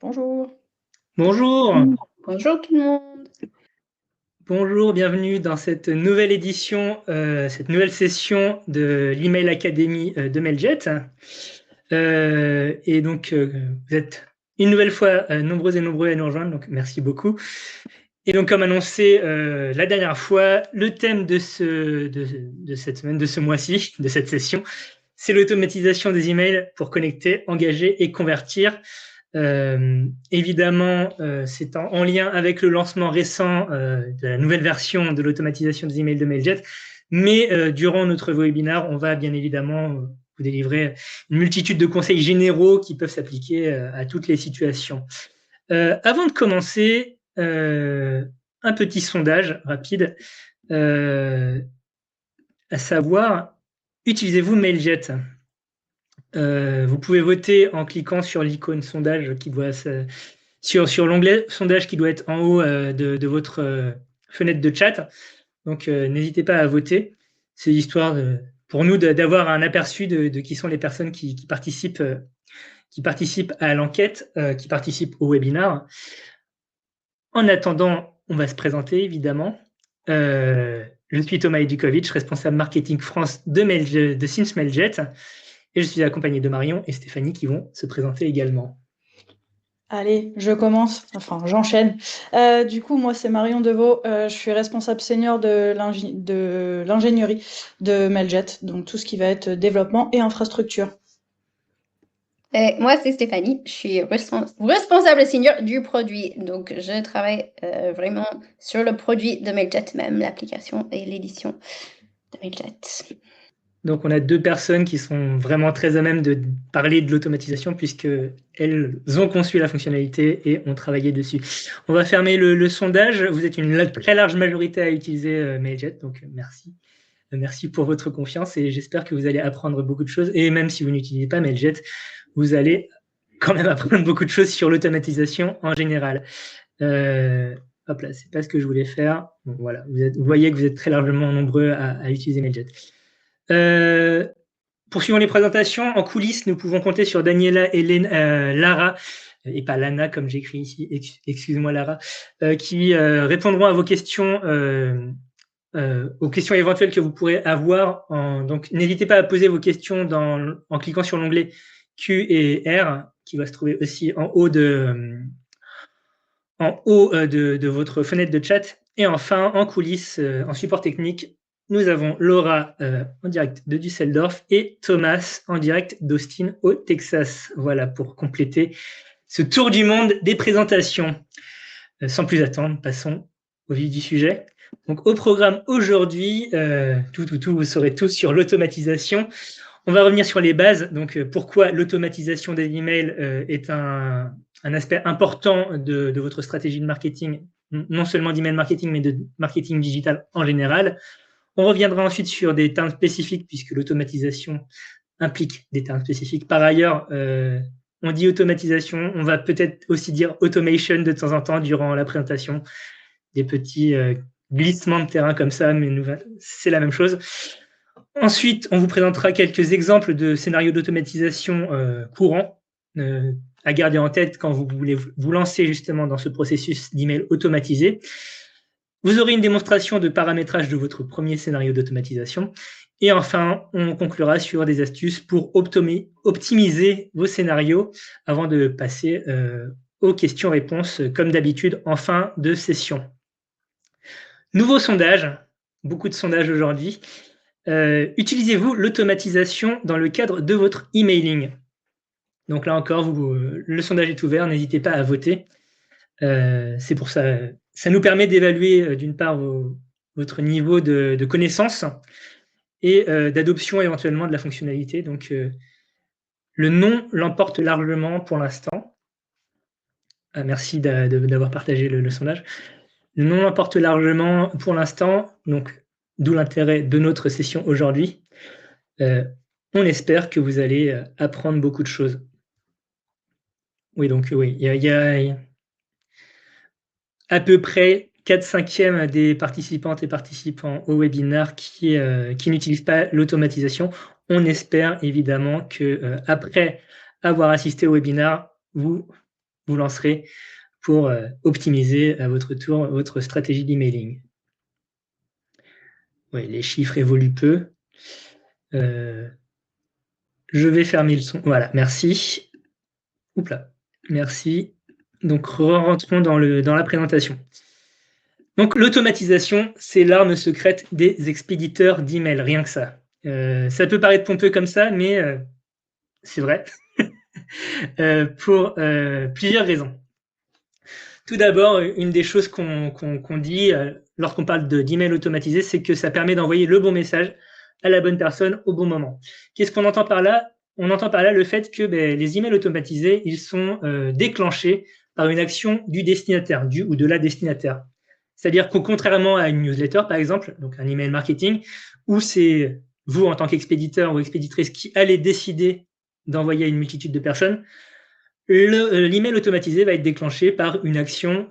Bonjour. Bonjour, Bonjour tout le monde. bonjour, bienvenue dans cette nouvelle édition, cette nouvelle session de l'Email Academy de Mailjet. Et donc, vous êtes une nouvelle fois nombreuses et nombreux à nous rejoindre, donc merci beaucoup. Et donc, comme annoncé la dernière fois, le thème de cette semaine, de ce mois-ci, de cette session, c'est l'automatisation des emails pour connecter, engager et convertir. Évidemment, c'est en lien avec le lancement récent de la nouvelle version de l'automatisation des emails de Mailjet. Mais durant notre webinaire, on va bien évidemment vous délivrer une multitude de conseils généraux qui peuvent s'appliquer à toutes les situations. Avant de commencer, un petit sondage rapide, à savoir, utilisez-vous Mailjet? Vous pouvez voter en cliquant sur l'icône sondage qui doit sur l'onglet sondage qui doit être en haut de votre fenêtre de chat. Donc n'hésitez pas à voter. C'est histoire pour nous d'avoir un aperçu de qui sont les personnes qui participent à l'enquête, qui participent au webinaire. En attendant, on va se présenter évidemment. Je suis Thomas Edukovic, responsable marketing France de Sinch Mailjet. Et je suis accompagné de Marion et Stéphanie qui vont se présenter également. Allez, je commence, enfin j'enchaîne. Du coup, moi c'est Marion Deveau, je suis responsable senior de l'ingénierie de Mailjet, donc tout ce qui va être développement et infrastructure. Et moi, c'est Stéphanie, je suis responsable senior du produit. Donc, je travaille vraiment sur le produit de Mailjet, même l'application et l'édition de Mailjet. Donc, on a deux personnes qui sont vraiment très à même de parler de l'automatisation puisqu'elles ont conçu la fonctionnalité et ont travaillé dessus. On va fermer le sondage. Vous êtes une très large majorité à utiliser Mailjet, donc merci. Merci pour votre confiance et j'espère que vous allez apprendre beaucoup de choses. Et même si vous n'utilisez pas Mailjet, vous allez quand même apprendre beaucoup de choses sur l'automatisation en général. Hop là, c'est pas ce que je voulais faire. Bon, voilà, vous voyez que vous êtes très largement nombreux à utiliser Mailjet. Poursuivons les présentations. En coulisses, nous pouvons compter sur Daniela et Lara, et pas Lana comme j'écris ici, excuse-moi Lara, qui répondront à vos questions, aux questions éventuelles que vous pourrez avoir. Donc, n'hésitez pas à poser vos questions en cliquant sur l'onglet Q et R, qui va se trouver aussi en haut de votre fenêtre de chat. Et enfin, en coulisses, en support technique, nous avons Laura en direct de Düsseldorf et Thomas en direct d'Austin au Texas. Voilà pour compléter ce tour du monde des présentations. Sans plus attendre, passons au vif du sujet. Donc au programme aujourd'hui, vous saurez tous sur l'automatisation. On va revenir sur les bases. Donc pourquoi l'automatisation des emails est un aspect important de votre stratégie de marketing, non seulement d'email marketing, mais de marketing digital en général. On reviendra ensuite sur des termes spécifiques, puisque l'automatisation implique des termes spécifiques. Par ailleurs, on dit automatisation, on va peut-être aussi dire automation de temps en temps durant la présentation, des petits glissements de terrain comme ça, mais c'est la même chose. Ensuite, on vous présentera quelques exemples de scénarios d'automatisation courants à garder en tête quand vous voulez vous lancer justement dans ce processus d'email automatisé. Vous aurez une démonstration de paramétrage de votre premier scénario d'automatisation. Et enfin, on conclura sur des astuces pour optimiser vos scénarios avant de passer aux questions-réponses, comme d'habitude, en fin de session. Nouveau sondage, beaucoup de sondages aujourd'hui. Utilisez-vous l'automatisation dans le cadre de votre emailing? Donc là encore, le sondage est ouvert, n'hésitez pas à voter. C'est pour ça, ça nous permet d'évaluer d'une part votre niveau de connaissance et d'adoption éventuellement de la fonctionnalité. Donc le non l'emporte largement pour l'instant. Merci d'avoir partagé le sondage. Le non l'emporte largement pour l'instant, donc d'où l'intérêt de notre session aujourd'hui. On espère que vous allez apprendre beaucoup de choses. Oui, donc oui, il y a à peu près 4/5 des participantes et participants au webinaire qui n'utilisent pas l'automatisation. On espère évidemment que après avoir assisté au webinaire, vous vous lancerez pour optimiser à votre tour votre stratégie d'emailing. Oui, les chiffres évoluent peu. Je vais fermer le son. Voilà, merci. Oups là, merci. Donc, rentrons dans la présentation. Donc, l'automatisation, c'est l'arme secrète des expéditeurs d'emails, rien que ça. Ça peut paraître pompeux comme ça, mais c'est vrai. Pour plusieurs raisons. Tout d'abord, une des choses qu'on dit lorsqu'on parle d'email automatisé, c'est que ça permet d'envoyer le bon message à la bonne personne au bon moment. Qu'est-ce qu'on entend par là? On entend par là le fait que les emails automatisés, ils sont déclenchés par une action du destinataire, du ou de la destinataire. C'est-à-dire qu'au contrairement à une newsletter, par exemple, donc un email marketing, où c'est vous, en tant qu'expéditeur ou expéditrice, qui allez décider d'envoyer à une multitude de personnes, l'email automatisé va être déclenché par une action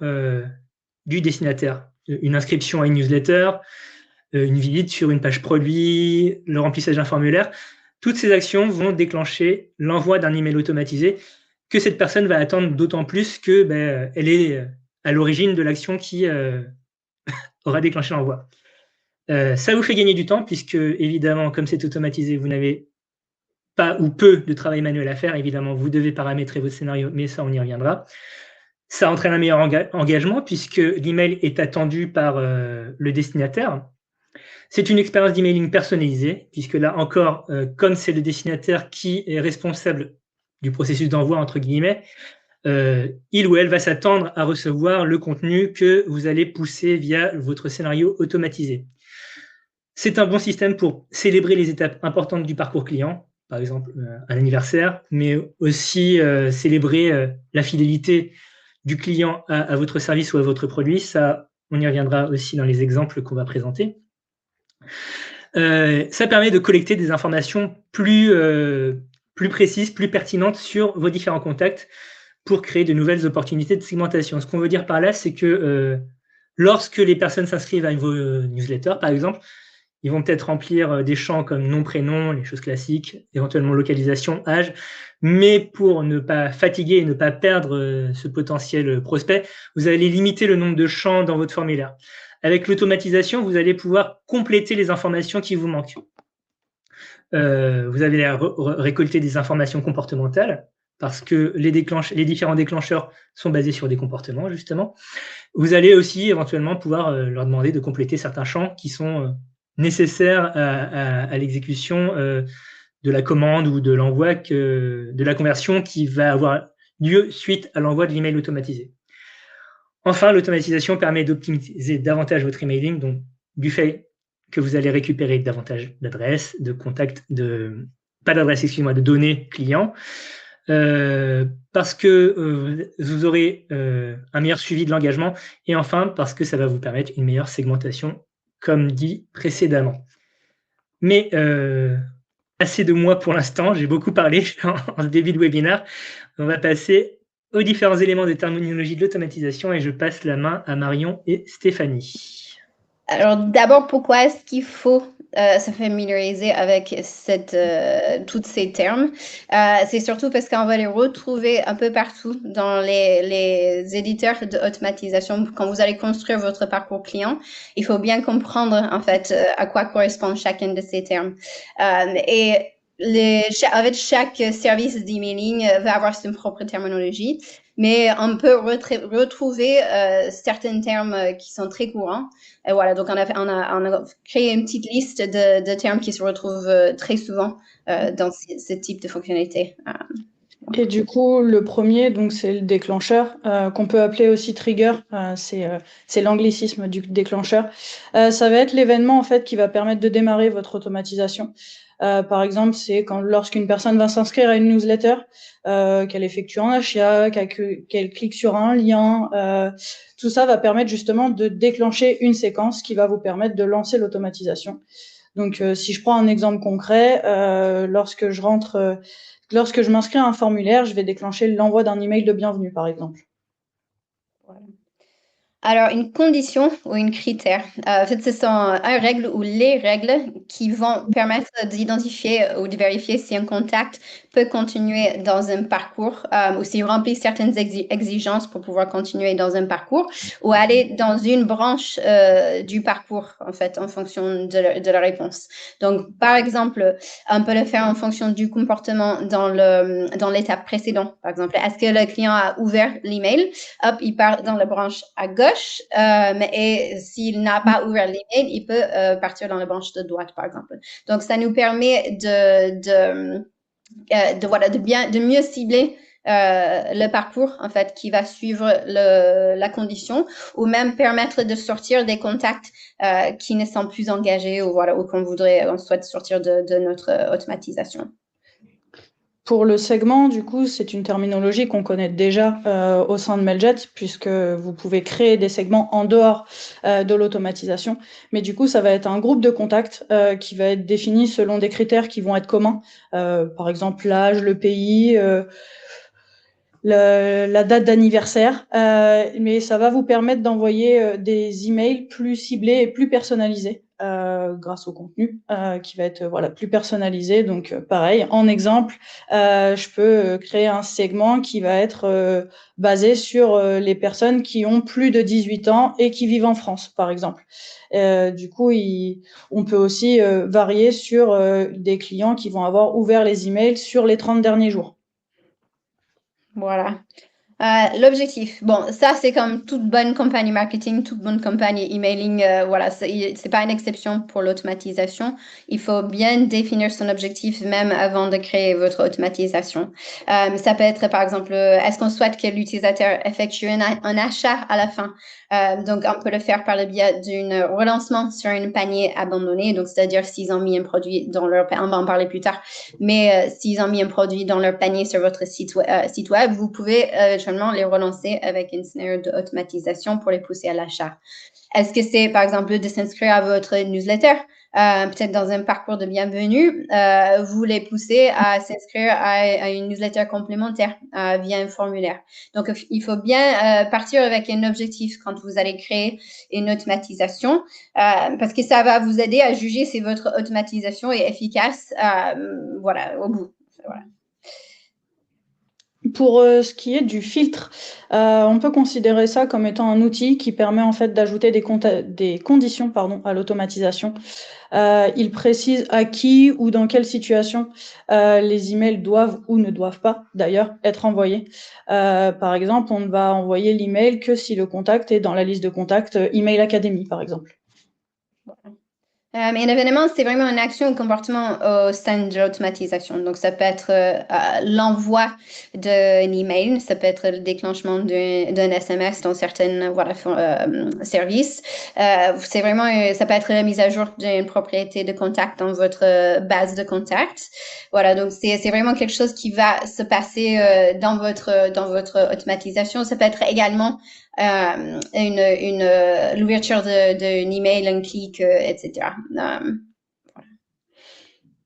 du destinataire. Une inscription à une newsletter, une visite sur une page produit, le remplissage d'un formulaire. Toutes ces actions vont déclencher l'envoi d'un email automatisé que cette personne va attendre d'autant plus que elle est à l'origine de l'action qui aura déclenché l'envoi. Ça vous fait gagner du temps puisque, évidemment, comme c'est automatisé, vous n'avez pas ou peu de travail manuel à faire. Évidemment, vous devez paramétrer votre scénario, mais ça, on y reviendra. Ça entraîne un meilleur engagement puisque l'email est attendu par le destinataire. C'est une expérience d'emailing personnalisée, puisque là encore, comme c'est le destinataire qui est responsable du processus d'envoi, entre guillemets, il ou elle va s'attendre à recevoir le contenu que vous allez pousser via votre scénario automatisé. C'est un bon système pour célébrer les étapes importantes du parcours client, par exemple un anniversaire, mais aussi célébrer la fidélité du client à votre service ou à votre produit. Ça, on y reviendra aussi dans les exemples qu'on va présenter. Ça permet de collecter des informations plus précises, plus pertinentes sur vos différents contacts pour créer de nouvelles opportunités de segmentation. Ce qu'on veut dire par là, c'est que lorsque les personnes s'inscrivent à vos newsletters, par exemple, ils vont peut-être remplir des champs comme nom, prénom, les choses classiques, éventuellement localisation, âge, mais pour ne pas fatiguer et ne pas perdre ce potentiel prospect, vous allez limiter le nombre de champs dans votre formulaire. Avec l'automatisation, vous allez pouvoir compléter les informations qui vous manquent. Vous allez récolter des informations comportementales parce que les différents déclencheurs sont basés sur des comportements, justement. Vous allez aussi éventuellement pouvoir leur demander de compléter certains champs qui sont nécessaires à l'exécution de la commande ou de l'envoi, de la conversion qui va avoir lieu suite à l'envoi de l'email automatisé. Enfin, l'automatisation permet d'optimiser davantage votre emailing, donc du fait que vous allez récupérer davantage d'adresses, de contacts, de données clients, parce que vous aurez un meilleur suivi de l'engagement, et enfin parce que ça va vous permettre une meilleure segmentation, comme dit précédemment. Mais assez de moi pour l'instant, j'ai beaucoup parlé en début de webinaire. On va passer aux différents éléments de terminologie de l'automatisation et je passe la main à Marion et Stéphanie. Alors d'abord, pourquoi est-ce qu'il faut se familiariser avec tous ces termes? C'est surtout parce qu'on va les retrouver un peu partout dans les éditeurs d'automatisation. Quand vous allez construire votre parcours client, il faut bien comprendre en fait à quoi correspond chacun de ces termes. Avec chaque service d'emailing va avoir son propre terminologie, mais on peut retrouver certains termes qui sont très courants. Et voilà, donc on a créé une petite liste de termes qui se retrouvent très souvent dans ce type de fonctionnalité. Et du coup, le premier, donc c'est le déclencheur, qu'on peut appeler aussi trigger. C'est l'anglicisme du déclencheur. Ça va être l'événement en fait qui va permettre de démarrer votre automatisation. Par exemple, c'est lorsqu'une personne va s'inscrire à une newsletter, qu'elle effectue un achat, qu'elle clique sur un lien. Tout ça va permettre justement de déclencher une séquence qui va vous permettre de lancer l'automatisation. Donc, si je prends un exemple concret, lorsque je m'inscris à un formulaire, je vais déclencher l'envoi d'un email de bienvenue, par exemple. Voilà. Alors, une condition ou une critère, en fait, ce sont une règle ou les règles qui vont permettre d'identifier ou de vérifier si un contact peut continuer dans un parcours ou s'il remplit certaines exigences pour pouvoir continuer dans un parcours ou aller dans une branche du parcours, en fait, en fonction de la réponse. Donc, par exemple, on peut le faire en fonction du comportement dans l'étape précédente. Par exemple, est-ce que le client a ouvert l'email? Hop, il part dans la branche à gauche, et s'il n'a pas ouvert l'email, il peut partir dans la branche de droite, par exemple. Donc, ça nous permet de mieux cibler le parcours en fait qui va suivre la condition ou même permettre de sortir des contacts qui ne sont plus engagés ou qu'on souhaite sortir de notre automatisation. Pour le segment, du coup, c'est une terminologie qu'on connaît déjà au sein de Mailjet, puisque vous pouvez créer des segments en dehors de l'automatisation. Mais du coup, ça va être un groupe de contacts qui va être défini selon des critères qui vont être communs. Par exemple, l'âge, le pays, la date d'anniversaire. Mais ça va vous permettre d'envoyer des emails plus ciblés et plus personnalisés. Grâce au contenu qui va être plus personnalisé. Donc pareil, en exemple, je peux créer un segment qui va être basé sur les personnes qui ont plus de 18 ans et qui vivent en France, par exemple. Du coup, on peut aussi varier sur des clients qui vont avoir ouvert les emails sur les 30 derniers jours. Voilà. L'objectif, bon, ça c'est comme toute bonne campagne marketing, toute bonne campagne emailing, c'est pas une exception pour l'automatisation. Il faut bien définir son objectif même avant de créer votre automatisation. Ça peut être par exemple, est-ce qu'on souhaite que l'utilisateur effectue un achat à la fin? Donc on peut le faire par le biais d'un relancement sur un panier abandonné, donc c'est-à-dire s'ils ont mis un produit dans leur panier, on va en parler plus tard, mais s'ils ont mis un produit dans leur panier sur votre site web, vous pouvez les relancer avec une scénario d'automatisation pour les pousser à l'achat. Est-ce que c'est, par exemple, de s'inscrire à votre newsletter, peut-être dans un parcours de bienvenue, vous les poussez à s'inscrire à une newsletter complémentaire via un formulaire. Donc, il faut bien partir avec un objectif quand vous allez créer une automatisation, parce que ça va vous aider à juger si votre automatisation est efficace, au bout. Voilà. Pour ce qui est du filtre, on peut considérer ça comme étant un outil qui permet en fait d'ajouter des conditions à l'automatisation. Il précise à qui ou dans quelle situation les emails doivent ou ne doivent pas d'ailleurs être envoyés. Par exemple, on ne va envoyer l'email que si le contact est dans la liste de contacts Email Academy, par exemple. Voilà. Un événement, c'est vraiment une action ou comportement au sein de l'automatisation. Donc, ça peut être l'envoi d'un email, ça peut être le déclenchement d'un SMS dans certains services. C'est vraiment, ça peut être la mise à jour d'une propriété de contact dans votre base de contacts. Voilà, donc c'est vraiment quelque chose qui va se passer dans votre automatisation. Ça peut être également l'ouverture d'un email, un clic, etc.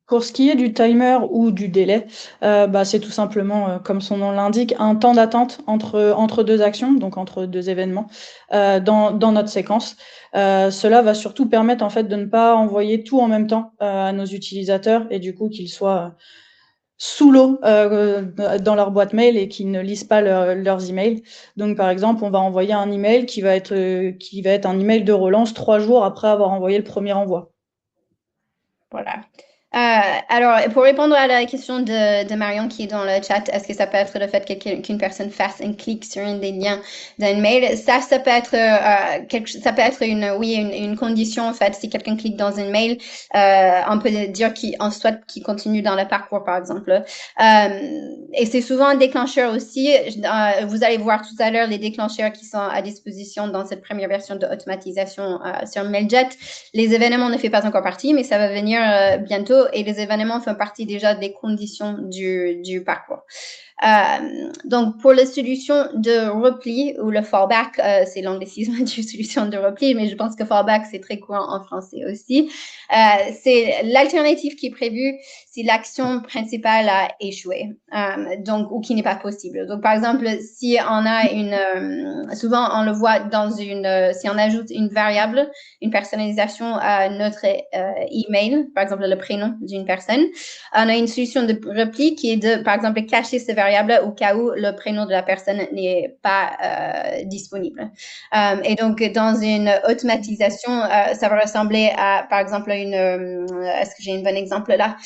Pour ce qui est du timer ou du délai, c'est tout simplement, comme son nom l'indique, un temps d'attente entre deux actions, donc entre deux événements, dans notre séquence. Cela va surtout permettre en fait de ne pas envoyer tout en même temps à nos utilisateurs et du coup qu'ils soient sous l'eau dans leur boîte mail et qu'ils ne lisent pas leurs emails. Donc par exemple, on va envoyer un email qui va être un email de relance 3 jours après avoir envoyé le premier envoi. Voilà. Alors, pour répondre à la question de Marion qui est dans le chat, est-ce que ça peut être le fait qu'une personne fasse un clic sur un des liens d'un mail? Ça peut être ça peut être une condition en fait. Si quelqu'un clique dans un mail, on peut dire qu'il continue dans le parcours par exemple. Et c'est souvent un déclencheur aussi. Vous allez voir tout à l'heure les déclencheurs qui sont à disposition dans cette première version de automatisation sur Mailjet. Les événements ne font pas encore partie, mais ça va venir bientôt et les événements font partie déjà des conditions du parcours. Donc, pour la solution de repli ou le fallback, c'est l'anglicisme de solution de repli, mais je pense que fallback, c'est très courant en français aussi. C'est l'alternative qui est prévue si l'action principale a échoué, donc, ou qui n'est pas possible. Donc, par exemple, si on a souvent on le voit si on ajoute une variable, une personnalisation à notre email, par exemple le prénom d'une personne, on a une solution de repli qui est de, par exemple, cacher cette variable au cas où le prénom de la personne n'est pas disponible. Et donc, dans une automatisation, ça va ressembler à, par exemple, est-ce que j'ai un bon exemple là?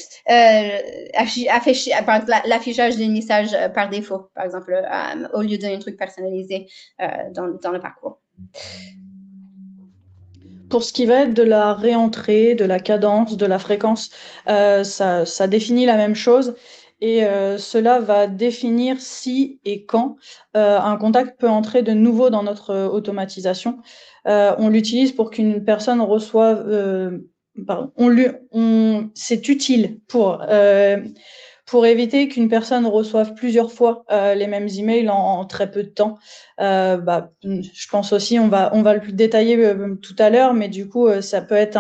L'affichage d'un message par défaut, par exemple, au lieu d'un truc personnalisé dans le parcours. Pour ce qui va être de la réentrée, de la cadence, de la fréquence, ça définit la même chose et cela va définir si et quand un contact peut entrer de nouveau dans notre automatisation. On l'utilise pour qu'une personne reçoive, c'est utile pour éviter qu'une personne reçoive plusieurs fois les mêmes emails en très peu de temps. Je pense aussi, on va le détailler tout à l'heure, mais du coup, ça peut être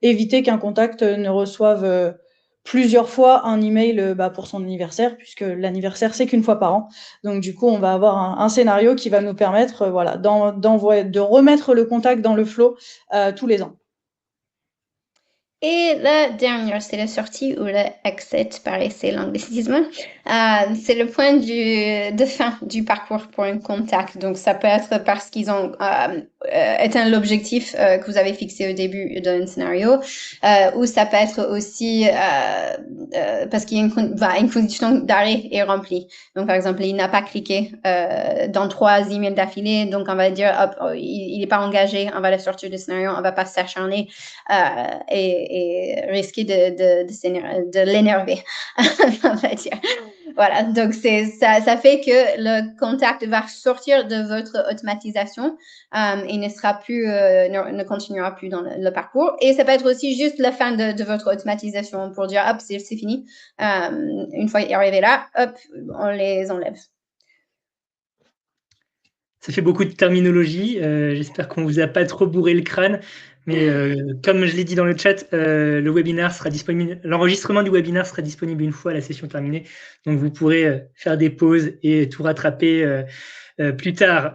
éviter qu'un contact ne reçoive plusieurs fois un email pour son anniversaire, puisque l'anniversaire, c'est qu'une fois par an. Donc, du coup, on va avoir un scénario qui va nous permettre de remettre le contact dans le flow tous les ans. Et la dernière, c'est la sortie ou le exit, pareil, c'est l'anglicisme. C'est le point de fin du parcours pour un contact. Donc, ça peut être parce qu'ils ont atteint l'objectif que vous avez fixé au début d'un scénario, ou ça peut être aussi parce qu'il y a une condition d'arrêt est remplie. Donc, par exemple, il n'a pas cliqué dans 3 emails d'affilée, donc on va dire, hop, il n'est pas engagé, on va le sortir du scénario, on va pas s'acharner et risquer de l'énerver, on va dire. Voilà, donc ça fait que le contact va sortir de votre automatisation et ne continuera plus dans le parcours. Et ça peut être aussi juste la fin de votre automatisation pour dire, hop, c'est fini. Une fois arrivé là, hop, on les enlève. Ça fait beaucoup de terminologie. J'espère qu'on vous a pas trop bourré le crâne. Mais comme je l'ai dit dans le chat, le webinaire sera disponible. L'enregistrement du webinaire sera disponible une fois la session terminée. Donc vous pourrez faire des pauses et tout rattraper plus tard.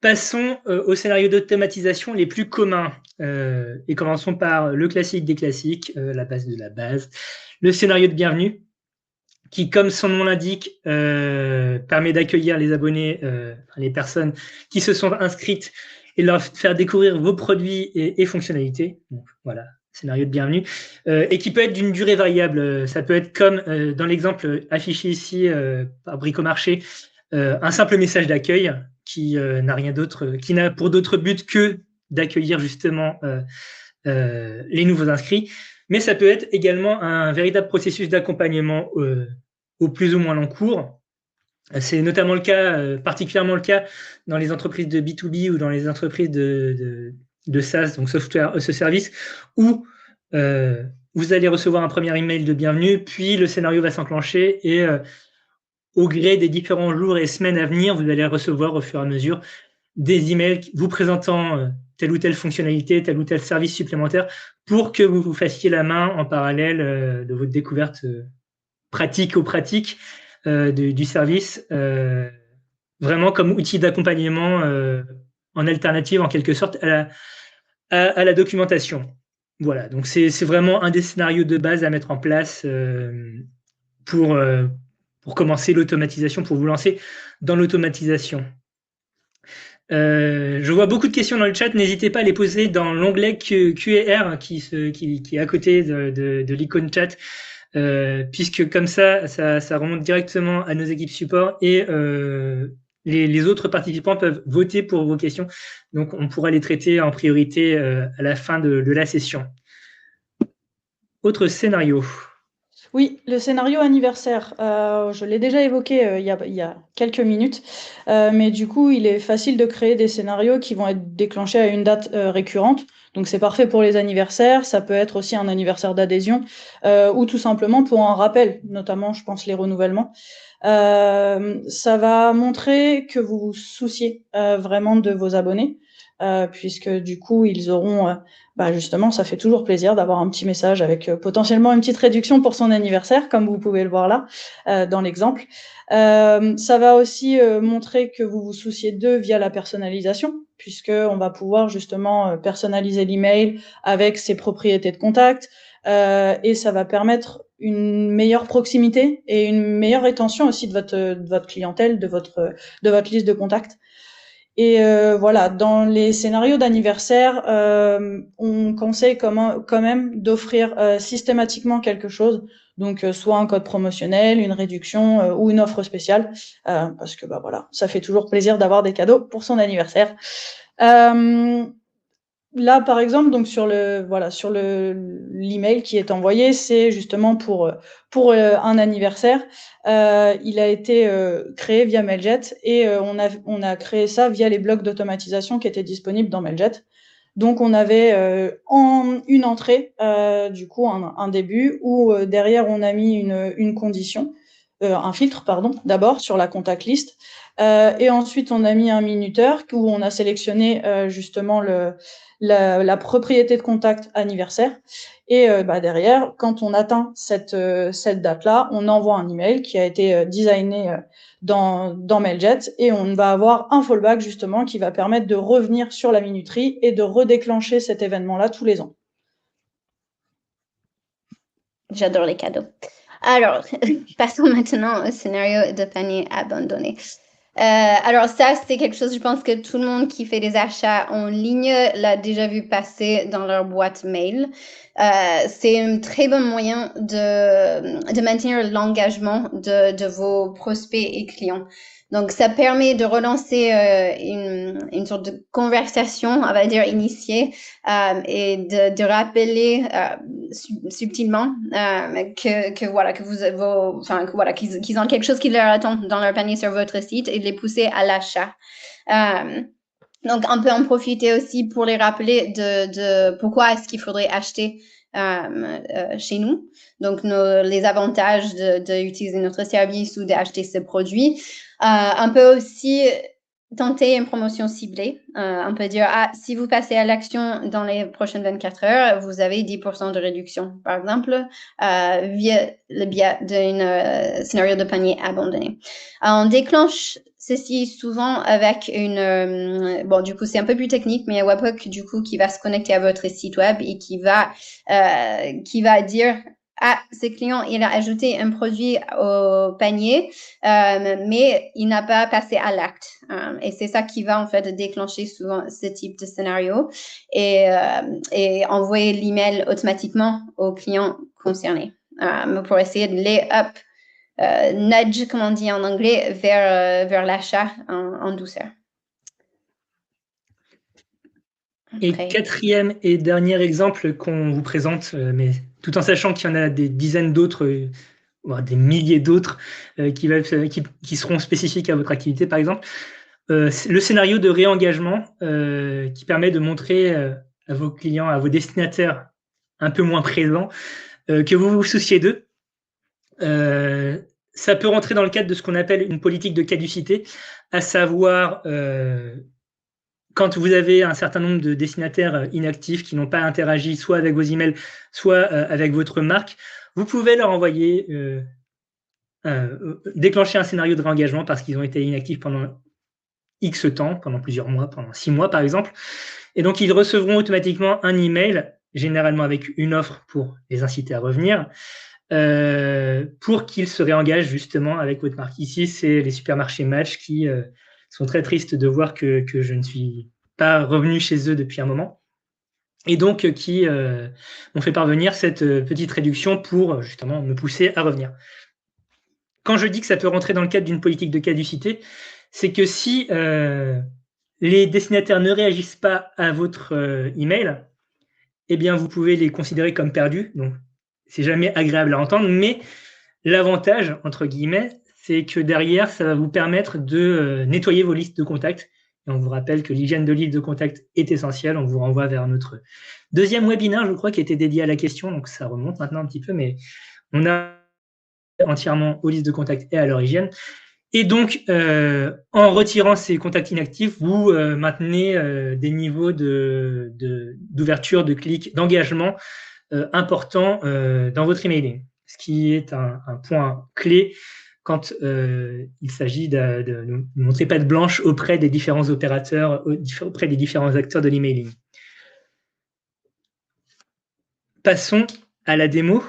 Passons aux scénarios d'automatisation les plus communs. Et commençons par le classique des classiques, la base de la base, le scénario de bienvenue, qui, comme son nom l'indique, permet d'accueillir les abonnés, les personnes qui se sont inscrites et leur faire découvrir vos produits et fonctionnalités. Donc, voilà, scénario de bienvenue. Et qui peut être d'une durée variable. Ça peut être comme dans l'exemple affiché ici par Bricomarché, un simple message d'accueil qui n'a rien d'autre, qui n'a pour d'autre but que d'accueillir justement les nouveaux inscrits. Mais ça peut être également un véritable processus d'accompagnement au plus ou moins long cours. C'est notamment le cas, particulièrement le cas dans les entreprises de B2B ou dans les entreprises de SaaS, donc Software as a Service, où vous allez recevoir un premier email de bienvenue, puis le scénario va s'enclencher et au gré des différents jours et semaines à venir, vous allez recevoir au fur et à mesure des emails vous présentant telle ou telle fonctionnalité, tel ou tel service supplémentaire pour que vous vous fassiez la main en parallèle de votre découverte pratique du service, vraiment comme outil d'accompagnement en alternative en quelque sorte à la documentation. Voilà, donc c'est vraiment un des scénarios de base à mettre en place pour commencer l'automatisation, pour vous lancer dans l'automatisation. Je vois beaucoup de questions dans le chat, n'hésitez pas à les poser dans l'onglet Q&R qui est à côté de l'icône chat. Puisque comme ça remonte directement à nos équipes support et les autres participants peuvent voter pour vos questions. Donc, on pourra les traiter en priorité à la fin de la session. Autre scénario. Oui, le scénario anniversaire, je l'ai déjà évoqué il y a quelques minutes, mais du coup, il est facile de créer des scénarios qui vont être déclenchés à une date récurrente. Donc, c'est parfait pour les anniversaires. Ça peut être aussi un anniversaire d'adhésion ou tout simplement pour un rappel, notamment, je pense, les renouvellements. Ça va montrer que vous vous souciez vraiment de vos abonnés, puisque du coup, ils auront, justement, ça fait toujours plaisir d'avoir un petit message avec potentiellement une petite réduction pour son anniversaire, comme vous pouvez le voir là dans l'exemple. Ça va aussi montrer que vous vous souciez d'eux via la personnalisation, puisqu'on va pouvoir justement personnaliser l'email avec ses propriétés de contact, et ça va permettre une meilleure proximité et une meilleure rétention aussi de votre clientèle, de votre liste de contacts. Et voilà, dans les scénarios d'anniversaire, on conseille quand même d'offrir systématiquement quelque chose, donc soit un code promotionnel, une réduction ou une offre spéciale, parce que voilà, ça fait toujours plaisir d'avoir des cadeaux pour son anniversaire. Là, par exemple, donc sur l'email qui est envoyé, c'est justement pour un anniversaire. Il a été créé via Mailjet et on a créé ça via les blocs d'automatisation qui étaient disponibles dans Mailjet. Donc on avait une entrée, du coup un début où derrière on a mis une condition, un filtre pardon, d'abord sur la contact list, et ensuite on a mis un minuteur où on a sélectionné justement la propriété de contact anniversaire. Et derrière, quand on atteint cette date-là, on envoie un email qui a été designé dans Mailjet et on va avoir un fallback justement qui va permettre de revenir sur la minuterie et de redéclencher cet événement-là tous les ans. J'adore les cadeaux. Alors, passons maintenant au scénario de panier abandonné. Alors ça, c'est quelque chose, je pense que tout le monde qui fait des achats en ligne l'a déjà vu passer dans leur boîte mail. C'est un très bon moyen de maintenir l'engagement de vos prospects et clients. Donc, ça permet de relancer une sorte de conversation, on va dire, initiée, et de rappeler subtilement qu'ils ont quelque chose qui leur attend dans leur panier sur votre site et de les pousser à l'achat. Donc, on peut en profiter aussi pour les rappeler de pourquoi est-ce qu'il faudrait acheter chez nous. Donc, les avantages d'utiliser notre service ou d'acheter ce produit. On peut aussi tenter une promotion ciblée. On peut dire, si vous passez à l'action dans les prochaines 24 heures, vous avez 10% de réduction, par exemple, via le biais d'un scénario de panier abandonné. On déclenche ceci souvent avec du coup, c'est un peu plus technique, mais un webhook, du coup, qui va se connecter à votre site web et qui va dire, ce client, il a ajouté un produit au panier, mais il n'a pas passé à l'acte. Et c'est ça qui va, en fait, déclencher souvent ce type de scénario et envoyer l'email automatiquement aux clients concernés pour essayer de les nudge, comme on dit en anglais, vers l'achat en douceur. Et quatrième et dernier exemple qu'on vous présente, mais tout en sachant qu'il y en a des dizaines d'autres, voire des milliers d'autres qui seront spécifiques à votre activité, par exemple, le scénario de réengagement qui permet de montrer à vos clients, à vos destinataires un peu moins présents, que vous vous souciez d'eux. Ça peut rentrer dans le cadre de ce qu'on appelle une politique de caducité, à savoir quand vous avez un certain nombre de destinataires inactifs qui n'ont pas interagi soit avec vos emails, soit avec votre marque, vous pouvez leur envoyer, déclencher un scénario de réengagement parce qu'ils ont été inactifs pendant X temps, pendant plusieurs mois, pendant 6 mois par exemple. Et donc, ils recevront automatiquement un email, généralement avec une offre pour les inciter à revenir, pour qu'ils se réengagent justement avec votre marque. Ici, c'est les supermarchés Match qui sont très tristes de voir que je ne suis pas revenu chez eux depuis un moment, et donc qui m'ont fait parvenir cette petite réduction pour justement me pousser à revenir. Quand je dis que ça peut rentrer dans le cadre d'une politique de caducité, c'est que si les destinataires ne réagissent pas à votre email, eh bien vous pouvez les considérer comme perdus. Donc c'est jamais agréable à entendre, mais l'avantage, entre guillemets, c'est que derrière, ça va vous permettre de nettoyer vos listes de contacts. Et on vous rappelle que l'hygiène de liste de contacts est essentielle. On vous renvoie vers notre deuxième webinaire, je crois, qui était dédié à la question. Donc ça remonte maintenant un petit peu, mais on a entièrement aux listes de contacts et à leur hygiène. Et donc, en retirant ces contacts inactifs, vous maintenez des niveaux d'ouverture, de clics, d'engagement importants dans votre emailing, ce qui est un point clé quand il s'agit de ne montrer patte blanche auprès des différents opérateurs, auprès des différents acteurs de l'emailing. Passons à la démo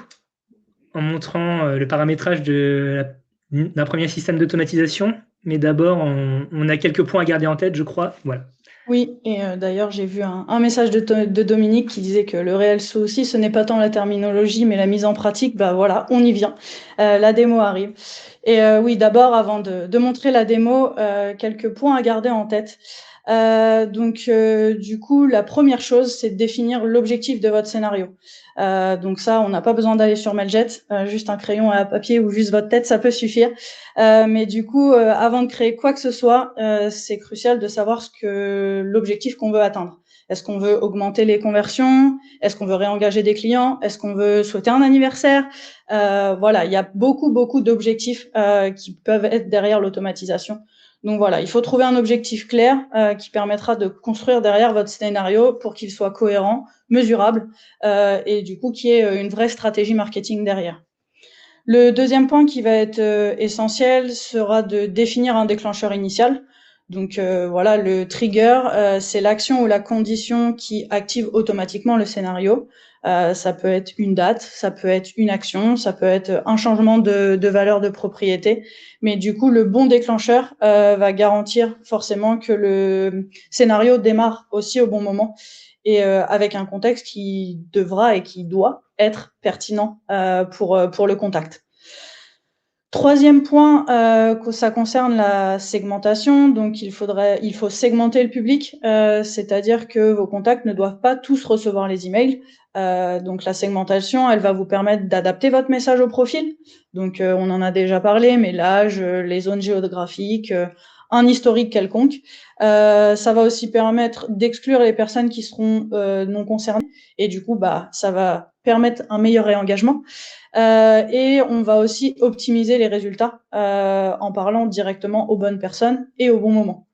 en montrant le paramétrage d'un premier système d'automatisation. Mais d'abord, on a quelques points à garder en tête, je crois. Voilà. Oui, et d'ailleurs, j'ai vu un message de Dominique qui disait que le réel souci, ce n'est pas tant la terminologie, mais la mise en pratique. Bah voilà, on y vient. La démo arrive. Et oui, d'abord, avant de montrer la démo, quelques points à garder en tête. Donc, du coup, la première chose, c'est de définir l'objectif de votre scénario. Donc ça, on n'a pas besoin d'aller sur Mailjet, juste un crayon à papier ou juste votre tête, ça peut suffire. Mais du coup, avant de créer quoi que ce soit, c'est crucial de savoir l'objectif qu'on veut atteindre. Est-ce qu'on veut augmenter les conversions? Est-ce qu'on veut réengager des clients? Est-ce qu'on veut souhaiter un anniversaire? Voilà, il y a beaucoup d'objectifs qui peuvent être derrière l'automatisation. Donc voilà, il faut trouver un objectif clair qui permettra de construire derrière votre scénario pour qu'il soit cohérent, mesurable et du coup qu'il y ait une vraie stratégie marketing derrière. Le deuxième point qui va être essentiel sera de définir un déclencheur initial. Donc voilà, le trigger, c'est l'action ou la condition qui active automatiquement le scénario. Ça peut être une date, ça peut être une action, ça peut être un changement de valeur de propriété. Mais du coup, le bon déclencheur va garantir forcément que le scénario démarre aussi au bon moment et avec un contexte qui devra et qui doit être pertinent pour le contact. Troisième point, ça concerne la segmentation. Donc, il faut segmenter le public, c'est-à-dire que vos contacts ne doivent pas tous recevoir les emails. Donc, la segmentation, elle va vous permettre d'adapter votre message au profil. Donc, on en a déjà parlé, mais l'âge, les zones géographiques, un historique quelconque. Ça va aussi permettre d'exclure les personnes qui seront non concernées. Et du coup, ça va permettre un meilleur réengagement. Et on va aussi optimiser les résultats en parlant directement aux bonnes personnes et au bon moment.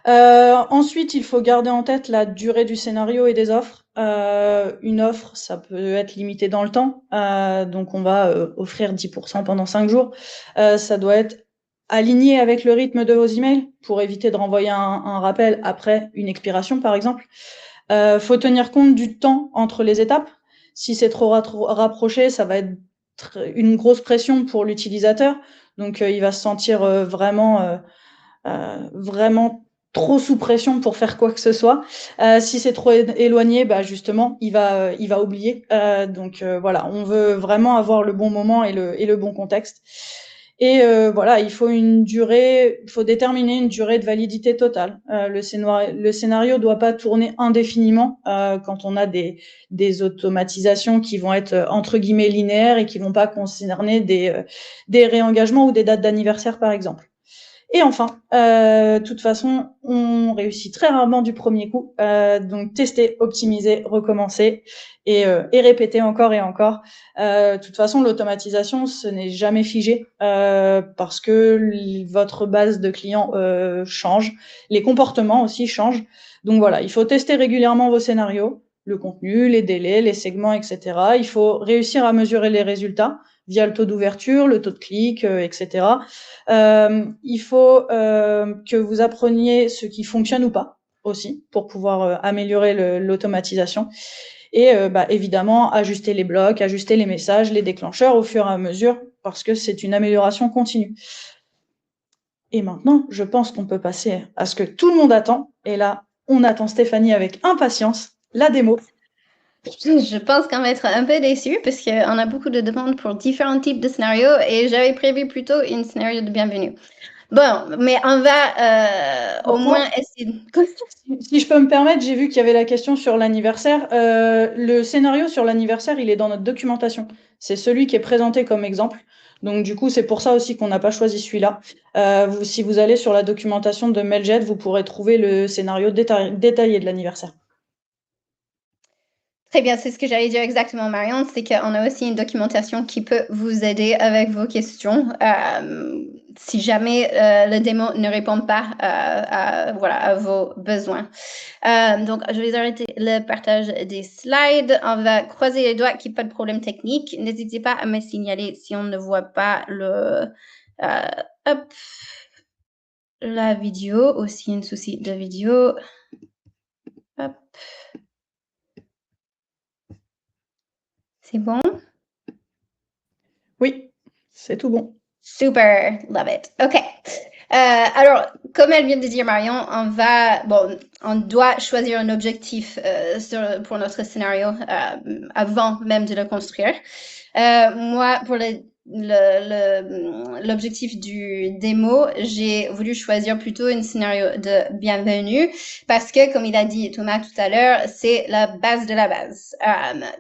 Ensuite, il faut garder en tête la durée du scénario et des offres. Une offre, ça peut être limité dans le temps, donc on va offrir 10% pendant 5 jours. Ça doit être aligné avec le rythme de vos emails pour éviter de renvoyer un rappel après une expiration, par exemple. Faut tenir compte du temps entre les étapes. Si c'est trop rapproché, ça va être une grosse pression pour l'utilisateur. Donc, il va se sentir vraiment trop sous pression pour faire quoi que ce soit. Si c'est trop éloigné, justement, il va oublier. Donc voilà, on veut vraiment avoir le bon moment et le bon contexte. Et voilà, il faut déterminer une durée de validité totale. Le scénario doit pas tourner indéfiniment quand on a des automatisations qui vont être entre guillemets linéaires et qui vont pas concerner des réengagements ou des dates d'anniversaire, par exemple. Et enfin, de toute façon, on réussit très rarement du premier coup. Donc, tester, optimiser, recommencer et répéter encore et encore. De toute façon, l'automatisation, ce n'est jamais figé parce que votre base de clients change. Les comportements aussi changent. Donc voilà, il faut tester régulièrement vos scénarios, le contenu, les délais, les segments, etc. Il faut réussir à mesurer les résultats via le taux d'ouverture, le taux de clic, etc. Il faut que vous appreniez ce qui fonctionne ou pas aussi pour pouvoir améliorer l'automatisation et évidemment ajuster les blocs, ajuster les messages, les déclencheurs au fur et à mesure parce que c'est une amélioration continue. Et maintenant, je pense qu'on peut passer à ce que tout le monde attend. Et là, on attend Stéphanie avec impatience, la démo. Je pense qu'on va être un peu déçus parce qu'on a beaucoup de demandes pour différents types de scénarios et j'avais prévu plutôt un scénario de bienvenue. Bon, mais on va au moins essayer. Si je peux me permettre, j'ai vu qu'il y avait la question sur l'anniversaire. Le scénario sur l'anniversaire, il est dans notre documentation. C'est celui qui est présenté comme exemple. Donc du coup, c'est pour ça aussi qu'on n'a pas choisi celui-là. Si vous allez sur la documentation de Mailjet, vous pourrez trouver le scénario détaillé de l'anniversaire. Très bien, c'est ce que j'allais dire exactement, Marion, c'est qu'on a aussi une documentation qui peut vous aider avec vos questions. Si jamais le démo ne répond pas à vos besoins. Donc, je vais arrêter le partage des slides. On va croiser les doigts qu'il n'y ait pas de problème technique. N'hésitez pas à me signaler si on ne voit pas la vidéo, aussi un souci de vidéo. Hop. C'est bon? Oui, c'est tout bon. Super, love it. OK. Alors, comme elle vient de dire, Marion, on doit choisir un objectif pour notre scénario avant même de le construire. Moi, pour l'objectif du démo, j'ai voulu choisir plutôt un scénario de bienvenue parce que, comme il a dit Thomas tout à l'heure, c'est la base de la base.